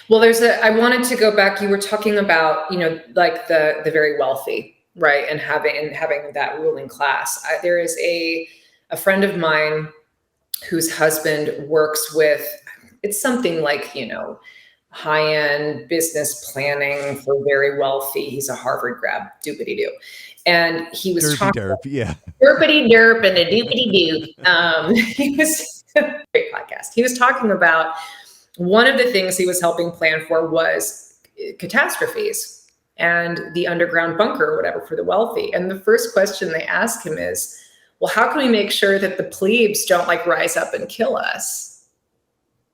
Speaker 4: Well, I wanted to go back. You were talking about, like the very wealthy, right? And having that ruling class. There is a friend of mine whose husband works with, it's something like, high-end business planning for very wealthy. He's a Harvard grad, doopity-doo. And he was talking
Speaker 3: derp, yeah.
Speaker 4: Derpity-derp and a doopity-doo. He was great podcast. He was talking about one of the things he was helping plan for was catastrophes and the underground bunker or whatever for the wealthy. And the first question they ask him is, well, how can we make sure that the plebes don't rise up and kill us?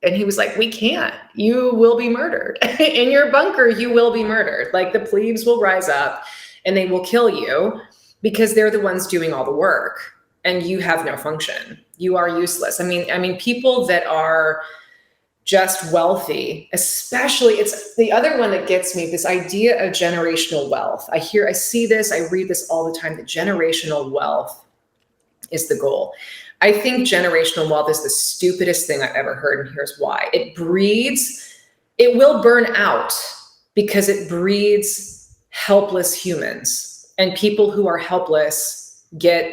Speaker 4: And he was like, we can't. You will be murdered. In your bunker, you will be murdered. Like, the plebes will rise up and they will kill you because they're the ones doing all the work and you have no function. You are useless. I mean, people that are just wealthy, especially, it's the other one that gets me, this idea of generational wealth. I see this, I read this all the time, that generational wealth is the goal. I think generational wealth is the stupidest thing I've ever heard, and here's why. It will burn out because it breeds helpless humans, and people who are helpless get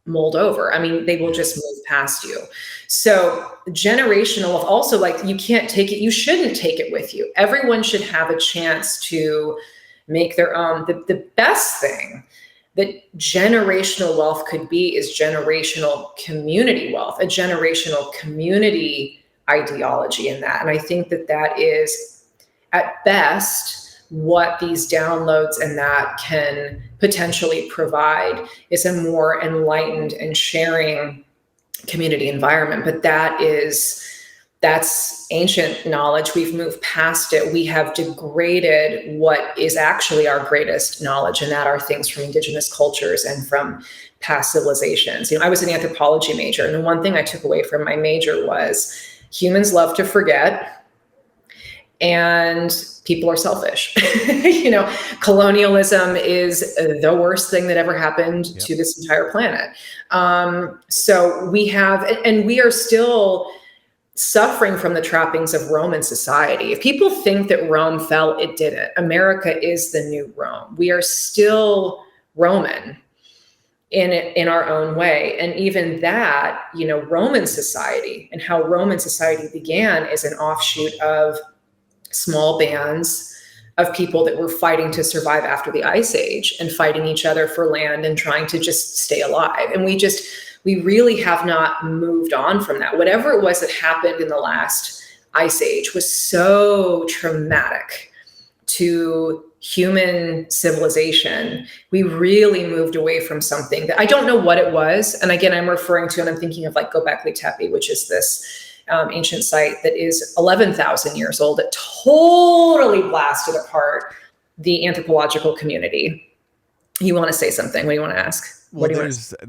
Speaker 4: mold over. I mean, they will just move past you. So generational wealth, also, like, you can't take it, you shouldn't take it with you. Everyone should have a chance to make their own. The best thing that generational wealth could be is generational community wealth, a generational community ideology in that. And I think that that is at best what these downloads and that can potentially provide, is a more enlightened and sharing community environment. But that's ancient knowledge. We've moved past it. We have degraded what is actually our greatest knowledge, and that are things from indigenous cultures and from past civilizations. I was an anthropology major, and the one thing I took away from my major was humans love to forget, and people are selfish. Colonialism is the worst thing that ever happened to this entire planet. So we have, and we are still suffering from the trappings of Roman society. If people think that Rome fell, it didn't. America is the new Rome. We are still Roman in our own way. And even that, Roman society and how Roman society began is an offshoot of small bands of people that were fighting to survive after the Ice Age and fighting each other for land and trying to just stay alive. And we really have not moved on from that. Whatever it was that happened in the last Ice Age was so traumatic to human civilization. We really moved away from something that I don't know what it was. And again, I'm referring to, and I'm thinking of like Göbekli Tepe, which is this ancient site that is 11,000 years old. It totally blasted apart the anthropological community. You want to say something? What do you want to ask?
Speaker 3: Well,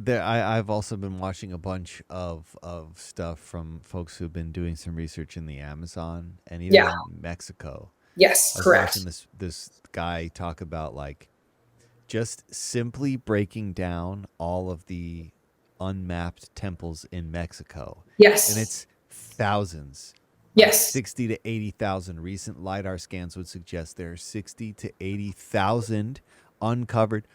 Speaker 3: I've also been watching a bunch of stuff from folks who've been doing some research in the Amazon and even in Mexico.
Speaker 4: Yes, correct.
Speaker 3: Watching this guy talk about like just simply breaking down all of the unmapped temples in Mexico.
Speaker 4: Yes.
Speaker 3: And it's thousands.
Speaker 4: Yes.
Speaker 3: 60 to 80,000. Recent LiDAR scans would suggest there are 60 to 80,000 uncovered.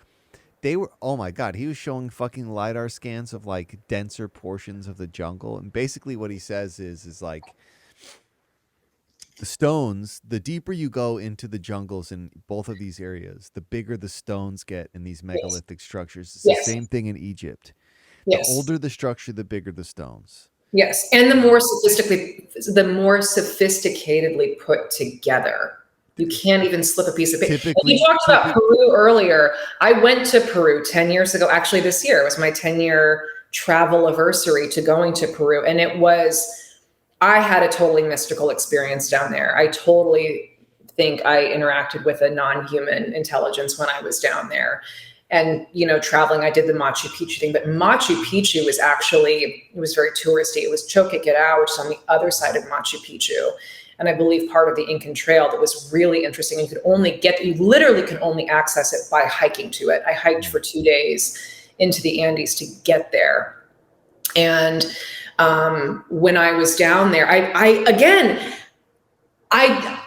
Speaker 3: They were, oh my God, he was showing fucking LiDAR scans of like denser portions of the jungle. And basically what he says is like the stones, the deeper you go into the jungles in both of these areas, the bigger the stones get in these megalithic structures. It's the same thing in Egypt. The older the structure, the bigger the stones.
Speaker 4: Yes. And the more sophisticatedly put together. You can't even slip a piece of paper. You talked about Peru earlier. I went to Peru 10 years ago. Actually, this year, it was my 10-year travel anniversary to going to Peru. And I had a totally mystical experience down there. I totally think I interacted with a non-human intelligence when I was down there. And, traveling, I did the Machu Picchu thing. But Machu Picchu was it was very touristy. It was Choqquequirao, which is on the other side of Machu Picchu. And I believe part of the Incan Trail that was really interesting. You literally can only access it by hiking to it. I hiked for 2 days into the Andes to get there. And when I was down there, I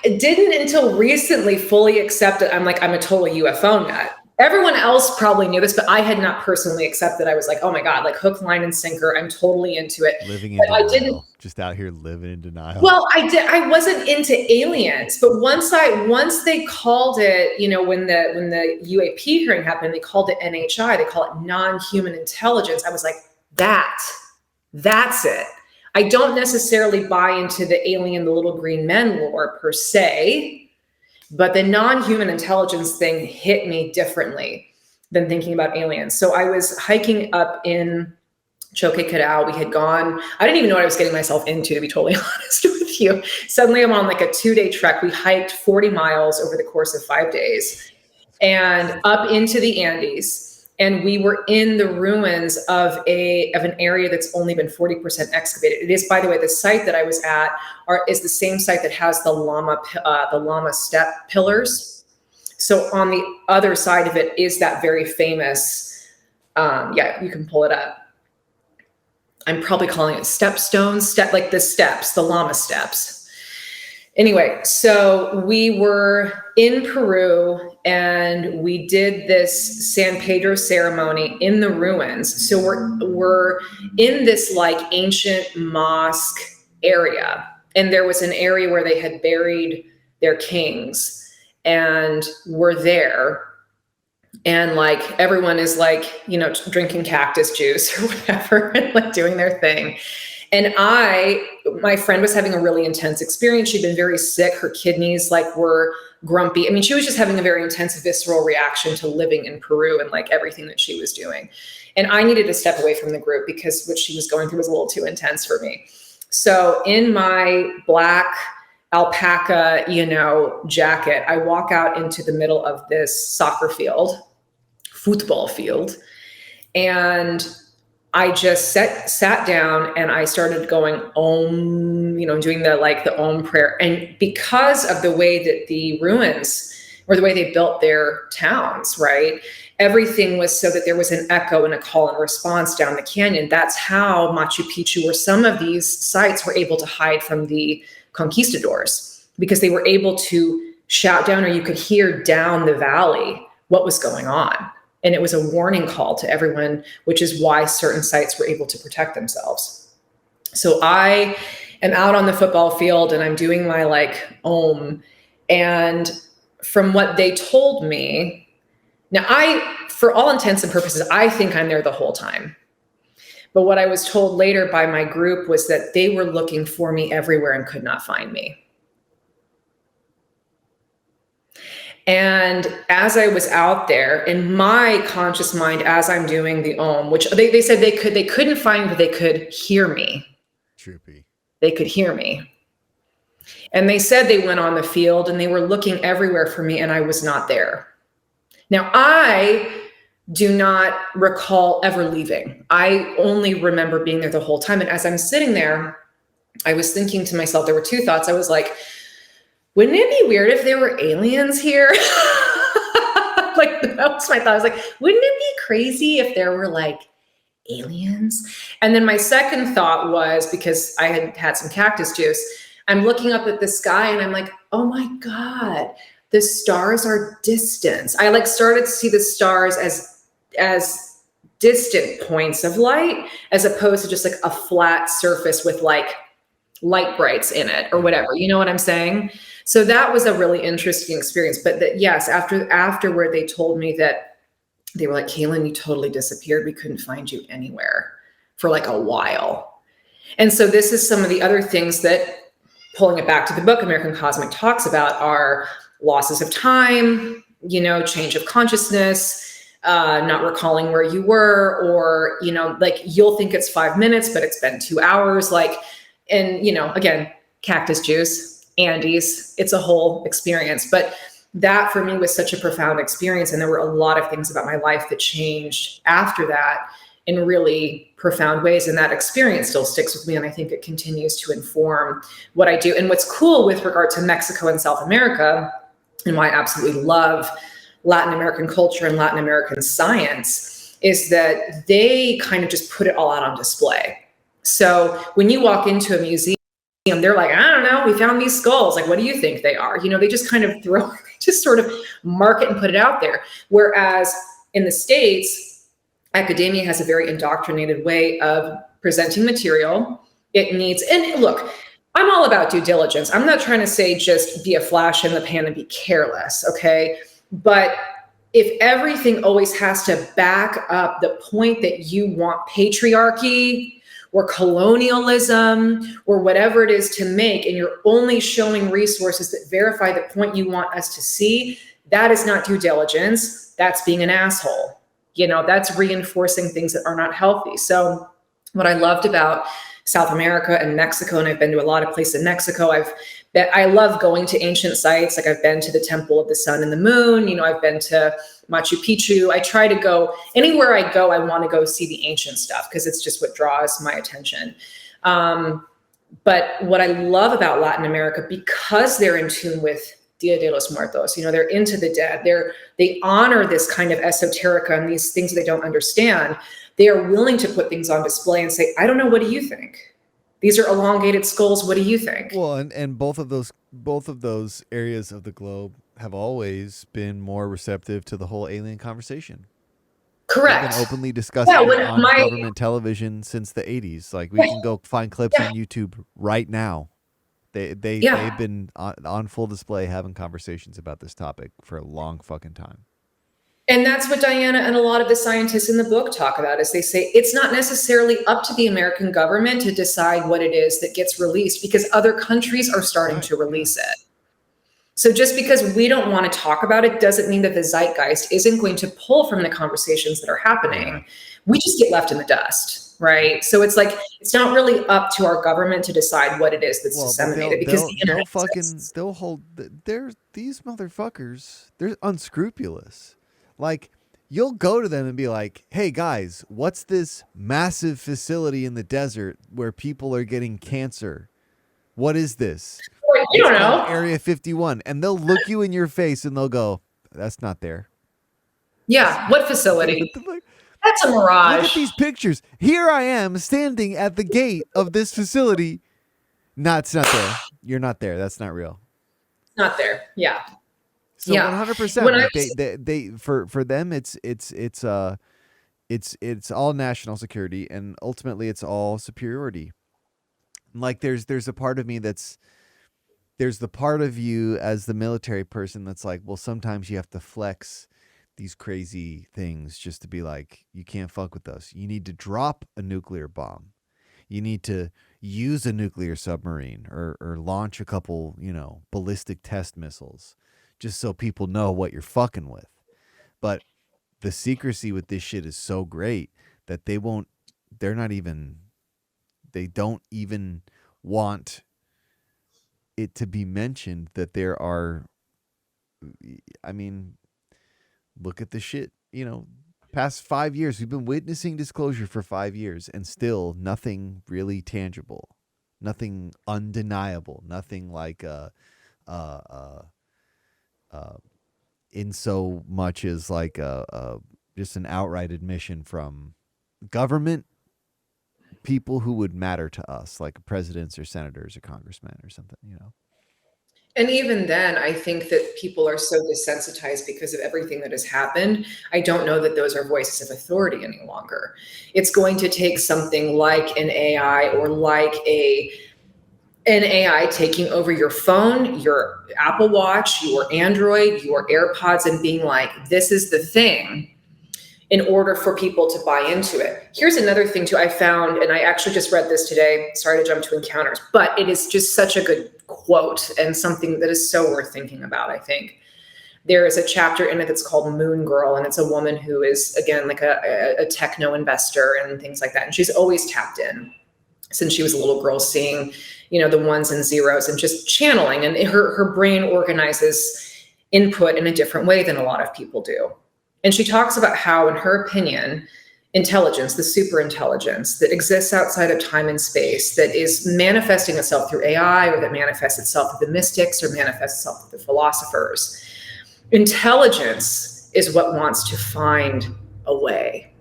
Speaker 4: didn't until recently fully accept it. I'm a total UFO nut. Everyone else probably knew this, but I had not personally accepted. I was like, oh my God, like hook, line, and sinker. I'm totally into it.
Speaker 3: Living in denial. Just out here living in denial.
Speaker 4: Well, I wasn't into aliens, but once they called it, when the UAP hearing happened, they called it NHI. They call it non-human intelligence. I was like, that's it. I don't necessarily buy into the alien, the little green men lore per se. But the non-human intelligence thing hit me differently than thinking about aliens. So I was hiking up in Choqquequirao. We had gone, I didn't even know what I was getting myself into, to be totally honest with you. Suddenly I'm on like a 2-day trek. We hiked 40 miles over the course of 5 days and up into the Andes. And we were in the ruins of an area that's only been 40% excavated. It is, by the way, the site that I was at is the same site that has the llama step pillars. So on the other side of it is that very famous, you can pull it up. I'm probably calling it stepstones, like the steps, the llama steps. Anyway, so we were in Peru and we did this San Pedro ceremony in the ruins. So we're in this like ancient mosque area, and there was an area where they had buried their kings, and we're there. And like everyone is like, drinking cactus juice or whatever, and like doing their thing. And my friend was having a really intense experience. She'd been very sick. Her kidneys like were grumpy. I mean, she was just having a very intense visceral reaction to living in Peru and like everything that she was doing. And I needed to step away from the group because what she was going through was a little too intense for me. So in my black alpaca, jacket, I walk out into the middle of this football field, and I just sat down and I started going Om, doing the Om prayer. And because of the way that the ruins or the way they built their towns, right? Everything was so that there was an echo and a call and response down the canyon. That's how Machu Picchu, or some of these sites, were able to hide from the conquistadors, because they were able to shout down, or you could hear down the valley what was going on. And it was a warning call to everyone, which is why certain sites were able to protect themselves. So I am out on the football field and I'm doing my Om. And from what they told me, now for all intents and purposes, I think I'm there the whole time. But what I was told later by my group was that they were looking for me everywhere and could not find me. And as I was out there in my conscious mind, as I'm doing the Om, which they said they couldn't find, but they could hear me.
Speaker 3: Trippy.
Speaker 4: They could hear me. And they said they went on the field and they were looking everywhere for me, and I was not there. Now, I do not recall ever leaving. I only remember being there the whole time. And as I'm sitting there, I was thinking to myself, there were two thoughts. I was like, wouldn't it be weird if there were aliens here? That was my thought. I was like, wouldn't it be crazy if there were aliens? And then my second thought was, because I had some cactus juice, I'm looking up at the sky and I'm like, oh my God, the stars are distant. I started to see the stars as distant points of light, as opposed to just a flat surface with light brights in it or whatever. You know what I'm saying? So that was a really interesting experience. But yes, afterward, they told me that they were like, Kaylin, you totally disappeared. We couldn't find you anywhere for a while. And so this is some of the other things that, pulling it back to the book, American Cosmic talks about, are losses of time, change of consciousness, not recalling where you were, or, you'll think it's 5 minutes, but it's been 2 hours. And, again, cactus juice, Andes, it's a whole experience. But that for me was such a profound experience. And there were a lot of things about my life that changed after that in really profound ways. And that experience still sticks with me. And I think it continues to inform what I do. And what's cool with regard to Mexico and South America, and why I absolutely love Latin American culture and Latin American science, is that they kind of just put it all out on display. So when you walk into a museum, they're like, I don't know, we found these skulls. What do you think they are? They just kind of just sort of mark it and put it out there. Whereas in the States, academia has a very indoctrinated way of presenting material. It needs, and look, I'm all about due diligence. I'm not trying to say just be a flash in the pan and be careless, okay? But if everything always has to back up the point that you want patriarchy or colonialism or whatever it is to make, and you're only showing resources that verify the point you want us to see, that is not due diligence. That's being an asshole. That's reinforcing things that are not healthy. So what I loved about South America and Mexico, and I've been to a lot of places in Mexico, I love going to ancient sites. I've been to the Temple of the Sun and the Moon. I've been to Machu Picchu. I try to go, anywhere I go, I want to go see the ancient stuff because it's just what draws my attention. But what I love about Latin America, because they're in tune with Dia de los Muertos. They're into the dead. They honor this kind of esoterica and these things they don't understand. They are willing to put things on display and say, I don't know, what do you think? These are elongated skulls. What do you think?
Speaker 3: Well, and both of those areas of the globe have always been more receptive to the whole alien conversation.
Speaker 4: Correct.
Speaker 3: They've been openly discussing it on government television since the 80s. Like, we can go find clips on YouTube right now. They've been on full display having conversations about this topic for a long fucking time.
Speaker 4: And that's what Diana and a lot of the scientists in the book talk about, is they say it's not necessarily up to the American government to decide what it is that gets released, because other countries are starting to release it. So just because we don't want to talk about it doesn't mean that the zeitgeist isn't going to pull from the conversations that are happening. We just get left in the dust, right? So it's like, it's not really up to our government to decide what it is that's disseminated, because the internet
Speaker 3: they'll hold. These motherfuckers, they're unscrupulous. Like, you'll go to them and be like, hey guys, what's this massive facility in the desert where people are getting cancer? What is this?
Speaker 4: You don't know.
Speaker 3: Area 51. And they'll look you in your face and they'll go, that's not there.
Speaker 4: Yeah. What facility? That's a mirage.
Speaker 3: Look at these pictures. Here I am standing at the gate of this facility. No, it's not there. You're not there. That's not real.
Speaker 4: Not there. Yeah.
Speaker 3: So 100%. They for them it's all national security, and ultimately it's all superiority. Like, there's a part of me there's the part of you as the military person that's like, well, sometimes you have to flex these crazy things just to be like, you can't fuck with us. You need to drop a nuclear bomb. You need to use a nuclear submarine or launch a couple, ballistic test missiles, just so people know what you're fucking with. But the secrecy with this shit is so great that they don't even want it to be mentioned that there are, look at the shit, past 5 years, we've been witnessing disclosure for 5 years, and still nothing really tangible, nothing undeniable, nothing like in so much as like just an outright admission from government people who would matter to us, like presidents or senators or congressmen or something,
Speaker 4: And even then, I think that people are so desensitized because of everything that has happened. I don't know that those are voices of authority any longer. It's going to take something like an AI, or like an AI taking over your phone, your Apple Watch, your Android, your AirPods, and being like, this is the thing, in order for people to buy into it. Here's another thing too I found, and I actually just read this today. Sorry to jump to encounters, but it is just such a good quote and something that is so worth thinking about, I think. There is a chapter in it that's called Moon Girl, and it's a woman who is, again, like a techno investor and things like that. And she's always tapped in since she was a little girl, seeing, the ones and zeros and just channeling. And her brain organizes input in a different way than a lot of people do. And she talks about how, in her opinion, intelligence, the super intelligence that exists outside of time and space, that is manifesting itself through AI, or that manifests itself with the mystics, or manifests itself with the philosophers. Intelligence is what wants to find a way.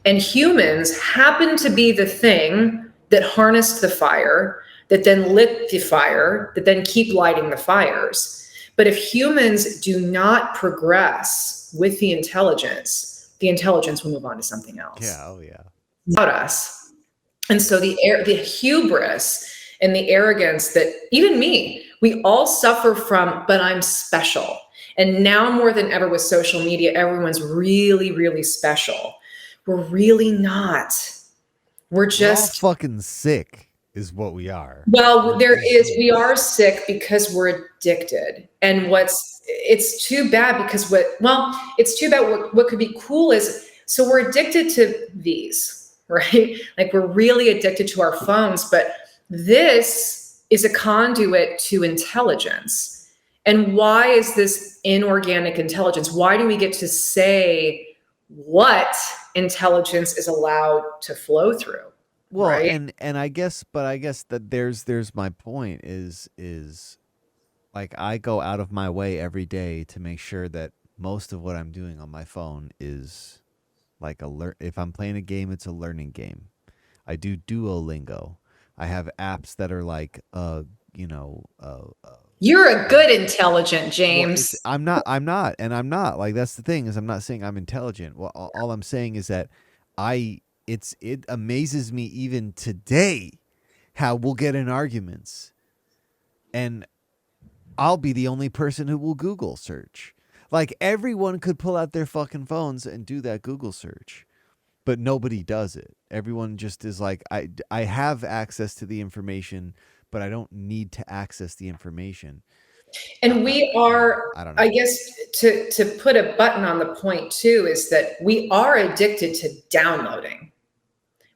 Speaker 4: And humans happen to be the thing that harnessed the fire, that then lit the fire, that then keep lighting the fires. But if humans do not progress with the intelligence will move on to something else.
Speaker 3: Yeah, oh yeah.
Speaker 4: About us. And so the hubris and the arrogance that even me, we all suffer from, but I'm special. And now more than ever with social media, everyone's really, really special. We're really not. We're just
Speaker 3: all fucking sick is what we are.
Speaker 4: Well, we are sick because we're addicted. And it's too bad because what could be cool is, so we're addicted to these, right? Like, we're really addicted to our phones, but this is a conduit to intelligence. And why is this inorganic intelligence? Why do we get to say what intelligence is allowed to flow through?
Speaker 3: Well,
Speaker 4: right?
Speaker 3: and I guess that there's my point is Like, I go out of my way every day to make sure that most of what I'm doing on my phone is like if I'm playing a game, it's a learning game. I do Duolingo. I have apps that are like, you know,
Speaker 4: You're a good intelligent,
Speaker 3: well,
Speaker 4: James.
Speaker 3: I'm not, and I'm not. Like, that's the thing, is I'm not saying I'm intelligent. Well, all I'm saying is that it amazes me even today how we'll get in arguments, and I'll be the only person who will Google search. Like, everyone could pull out their fucking phones and do that Google search, but nobody does it. Everyone just is like, I have access to the information, but I don't need to access the information.
Speaker 4: And we are,
Speaker 3: I don't know.
Speaker 4: I guess, to put a button on the point too, is that we are addicted to downloading.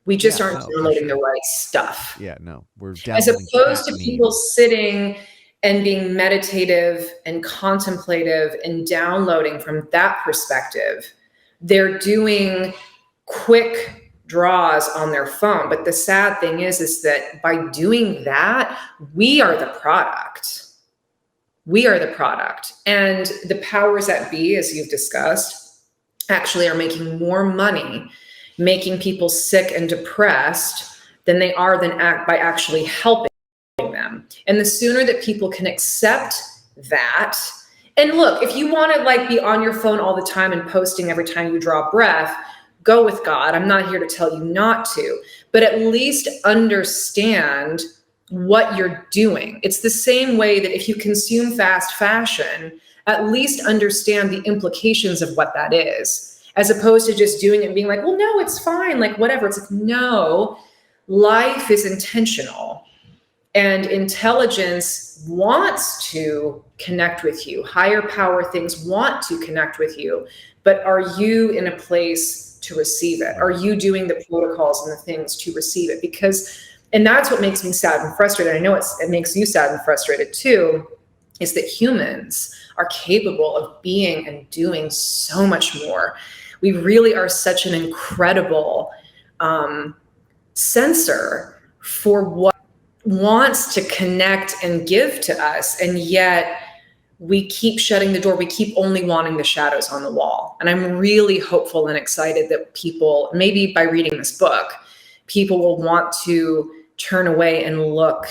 Speaker 4: We just aren't downloading the right stuff.
Speaker 3: Yeah, no, we're
Speaker 4: As
Speaker 3: downloading
Speaker 4: opposed to
Speaker 3: cat
Speaker 4: people
Speaker 3: memes.
Speaker 4: sitting and being meditative and contemplative and downloading from that perspective. They're doing quick draws on their phone. But the sad thing is that by doing that, we are the product. We are the product. And the powers that be, as you've discussed, actually are making more money, making people sick and depressed than they are by actually helping them. And the sooner that people can accept that, and look, if you want to like be on your phone all the time and posting every time you draw a breath, go with God. I'm not here to tell you not to, but at least understand what you're doing. It's the same way that if you consume fast fashion, at least understand the implications of what that is, as opposed to just doing it and being like, well, no, it's fine, like whatever. It's like, no, life is intentional, and intelligence wants to connect with you. Higher power things want to connect with you, but are you in a place to receive it? Are you doing the protocols and the things to receive it? And that's what makes me sad and frustrated. I know it makes you sad and frustrated too, is that humans are capable of being and doing so much more. We really are such an incredible sensor for what wants to connect and give to us. And yet we keep shutting the door. We keep only wanting the shadows on the wall. And I'm really hopeful and excited that people, maybe by reading this book, people will want to turn away and look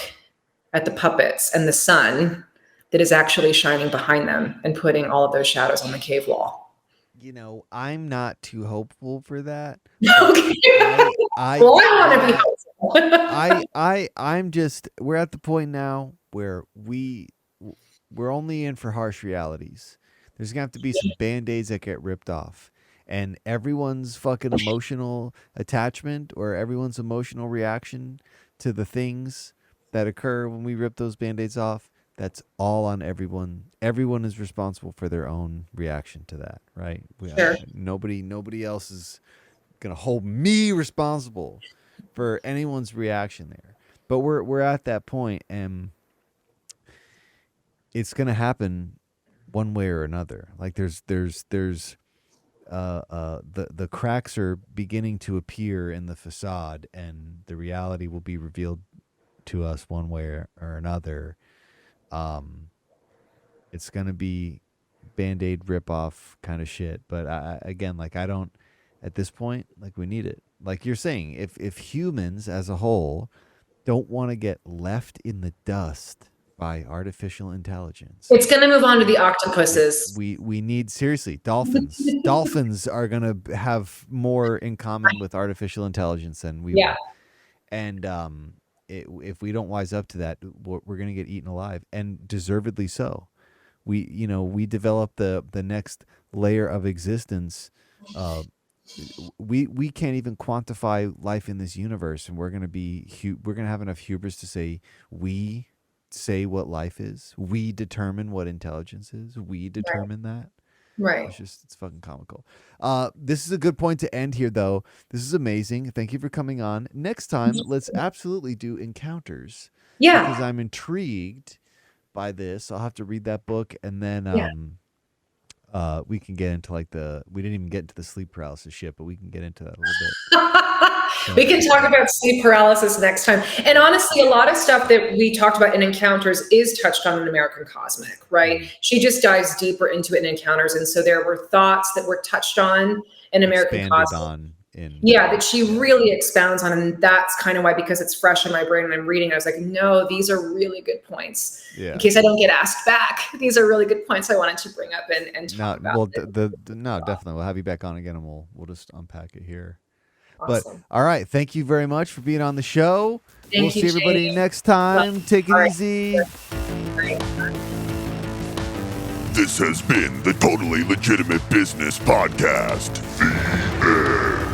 Speaker 4: at the puppets and the sun that is actually shining behind them and putting all of those shadows on the cave wall.
Speaker 3: You know, I'm not too hopeful for that.
Speaker 4: Okay.
Speaker 3: I
Speaker 4: want to be hopeful.
Speaker 3: I'm just, we're at the point now where we're only in for harsh realities. There's gonna have to be some band-aids that get ripped off, and everyone's fucking emotional attachment or everyone's emotional reaction to the things that occur when we rip those band-aids off, that's all on everyone. Everyone is responsible for their own reaction to that, right?
Speaker 4: Sure.
Speaker 3: Nobody else is gonna hold me responsible for anyone's reaction there. But we're at that point, and it's gonna happen one way or another. Like there's the cracks are beginning to appear in the facade, and the reality will be revealed to us one way or another. It's gonna be Band-Aid rip-off kind of shit. But I don't, at this point, like, we need it. Like you're saying, if humans as a whole don't want to get left in the dust by artificial intelligence,
Speaker 4: It's going to move on to the octopuses.
Speaker 3: we need, seriously, dolphins. Dolphins are gonna have more in common with artificial intelligence than we will. And if we don't wise up to that, we're gonna get eaten alive, and deservedly so. We develop the next layer of existence. We can't even quantify life in this universe, and we're gonna have enough hubris to say we say what life is. We determine what intelligence is. We determine that.
Speaker 4: Right.
Speaker 3: It's fucking comical. This is a good point to end here, though. This is amazing. Thank you for coming on. Next time, let's absolutely do encounters.
Speaker 4: Yeah.
Speaker 3: Because I'm intrigued by this. I'll have to read that book, and then we can get into we didn't even get into the sleep paralysis shit, but we can get into that a little bit.
Speaker 4: We can talk about sleep paralysis next time. And honestly, a lot of stuff that we talked about in Encounters is touched on in American Cosmic, right? She just dives deeper into it in Encounters. And so there were thoughts that were touched on in American Cosmic. That she really expounds on. And that's kind of why, because it's fresh in my brain and I'm reading, I was like, no, these are really good points. In case I don't get asked back, these are really good points I wanted to bring up and talk about.
Speaker 3: Well, definitely. We'll have you back on again and we'll just unpack it here.
Speaker 4: Awesome.
Speaker 3: But all right, thank you very much for being on the show. We'll see everybody next time. Take it easy.
Speaker 2: This has been the Totally Legitimate Business Podcast. The end.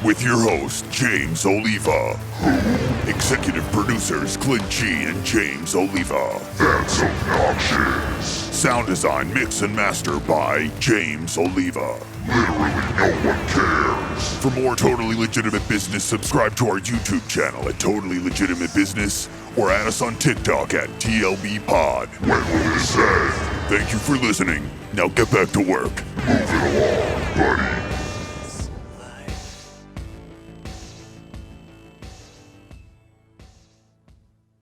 Speaker 2: With your host, James Oliva. Executive producers, Clint G and James Oliva. That's obnoxious. Sound design, mix, and master by James Oliva. Literally no one cares. For more Totally Legitimate Business, subscribe to our YouTube channel at Totally Legitimate Business or add us on TikTok at TLB Pod. When will this end? Thank you for listening. Now get back to work. Move it along, buddy.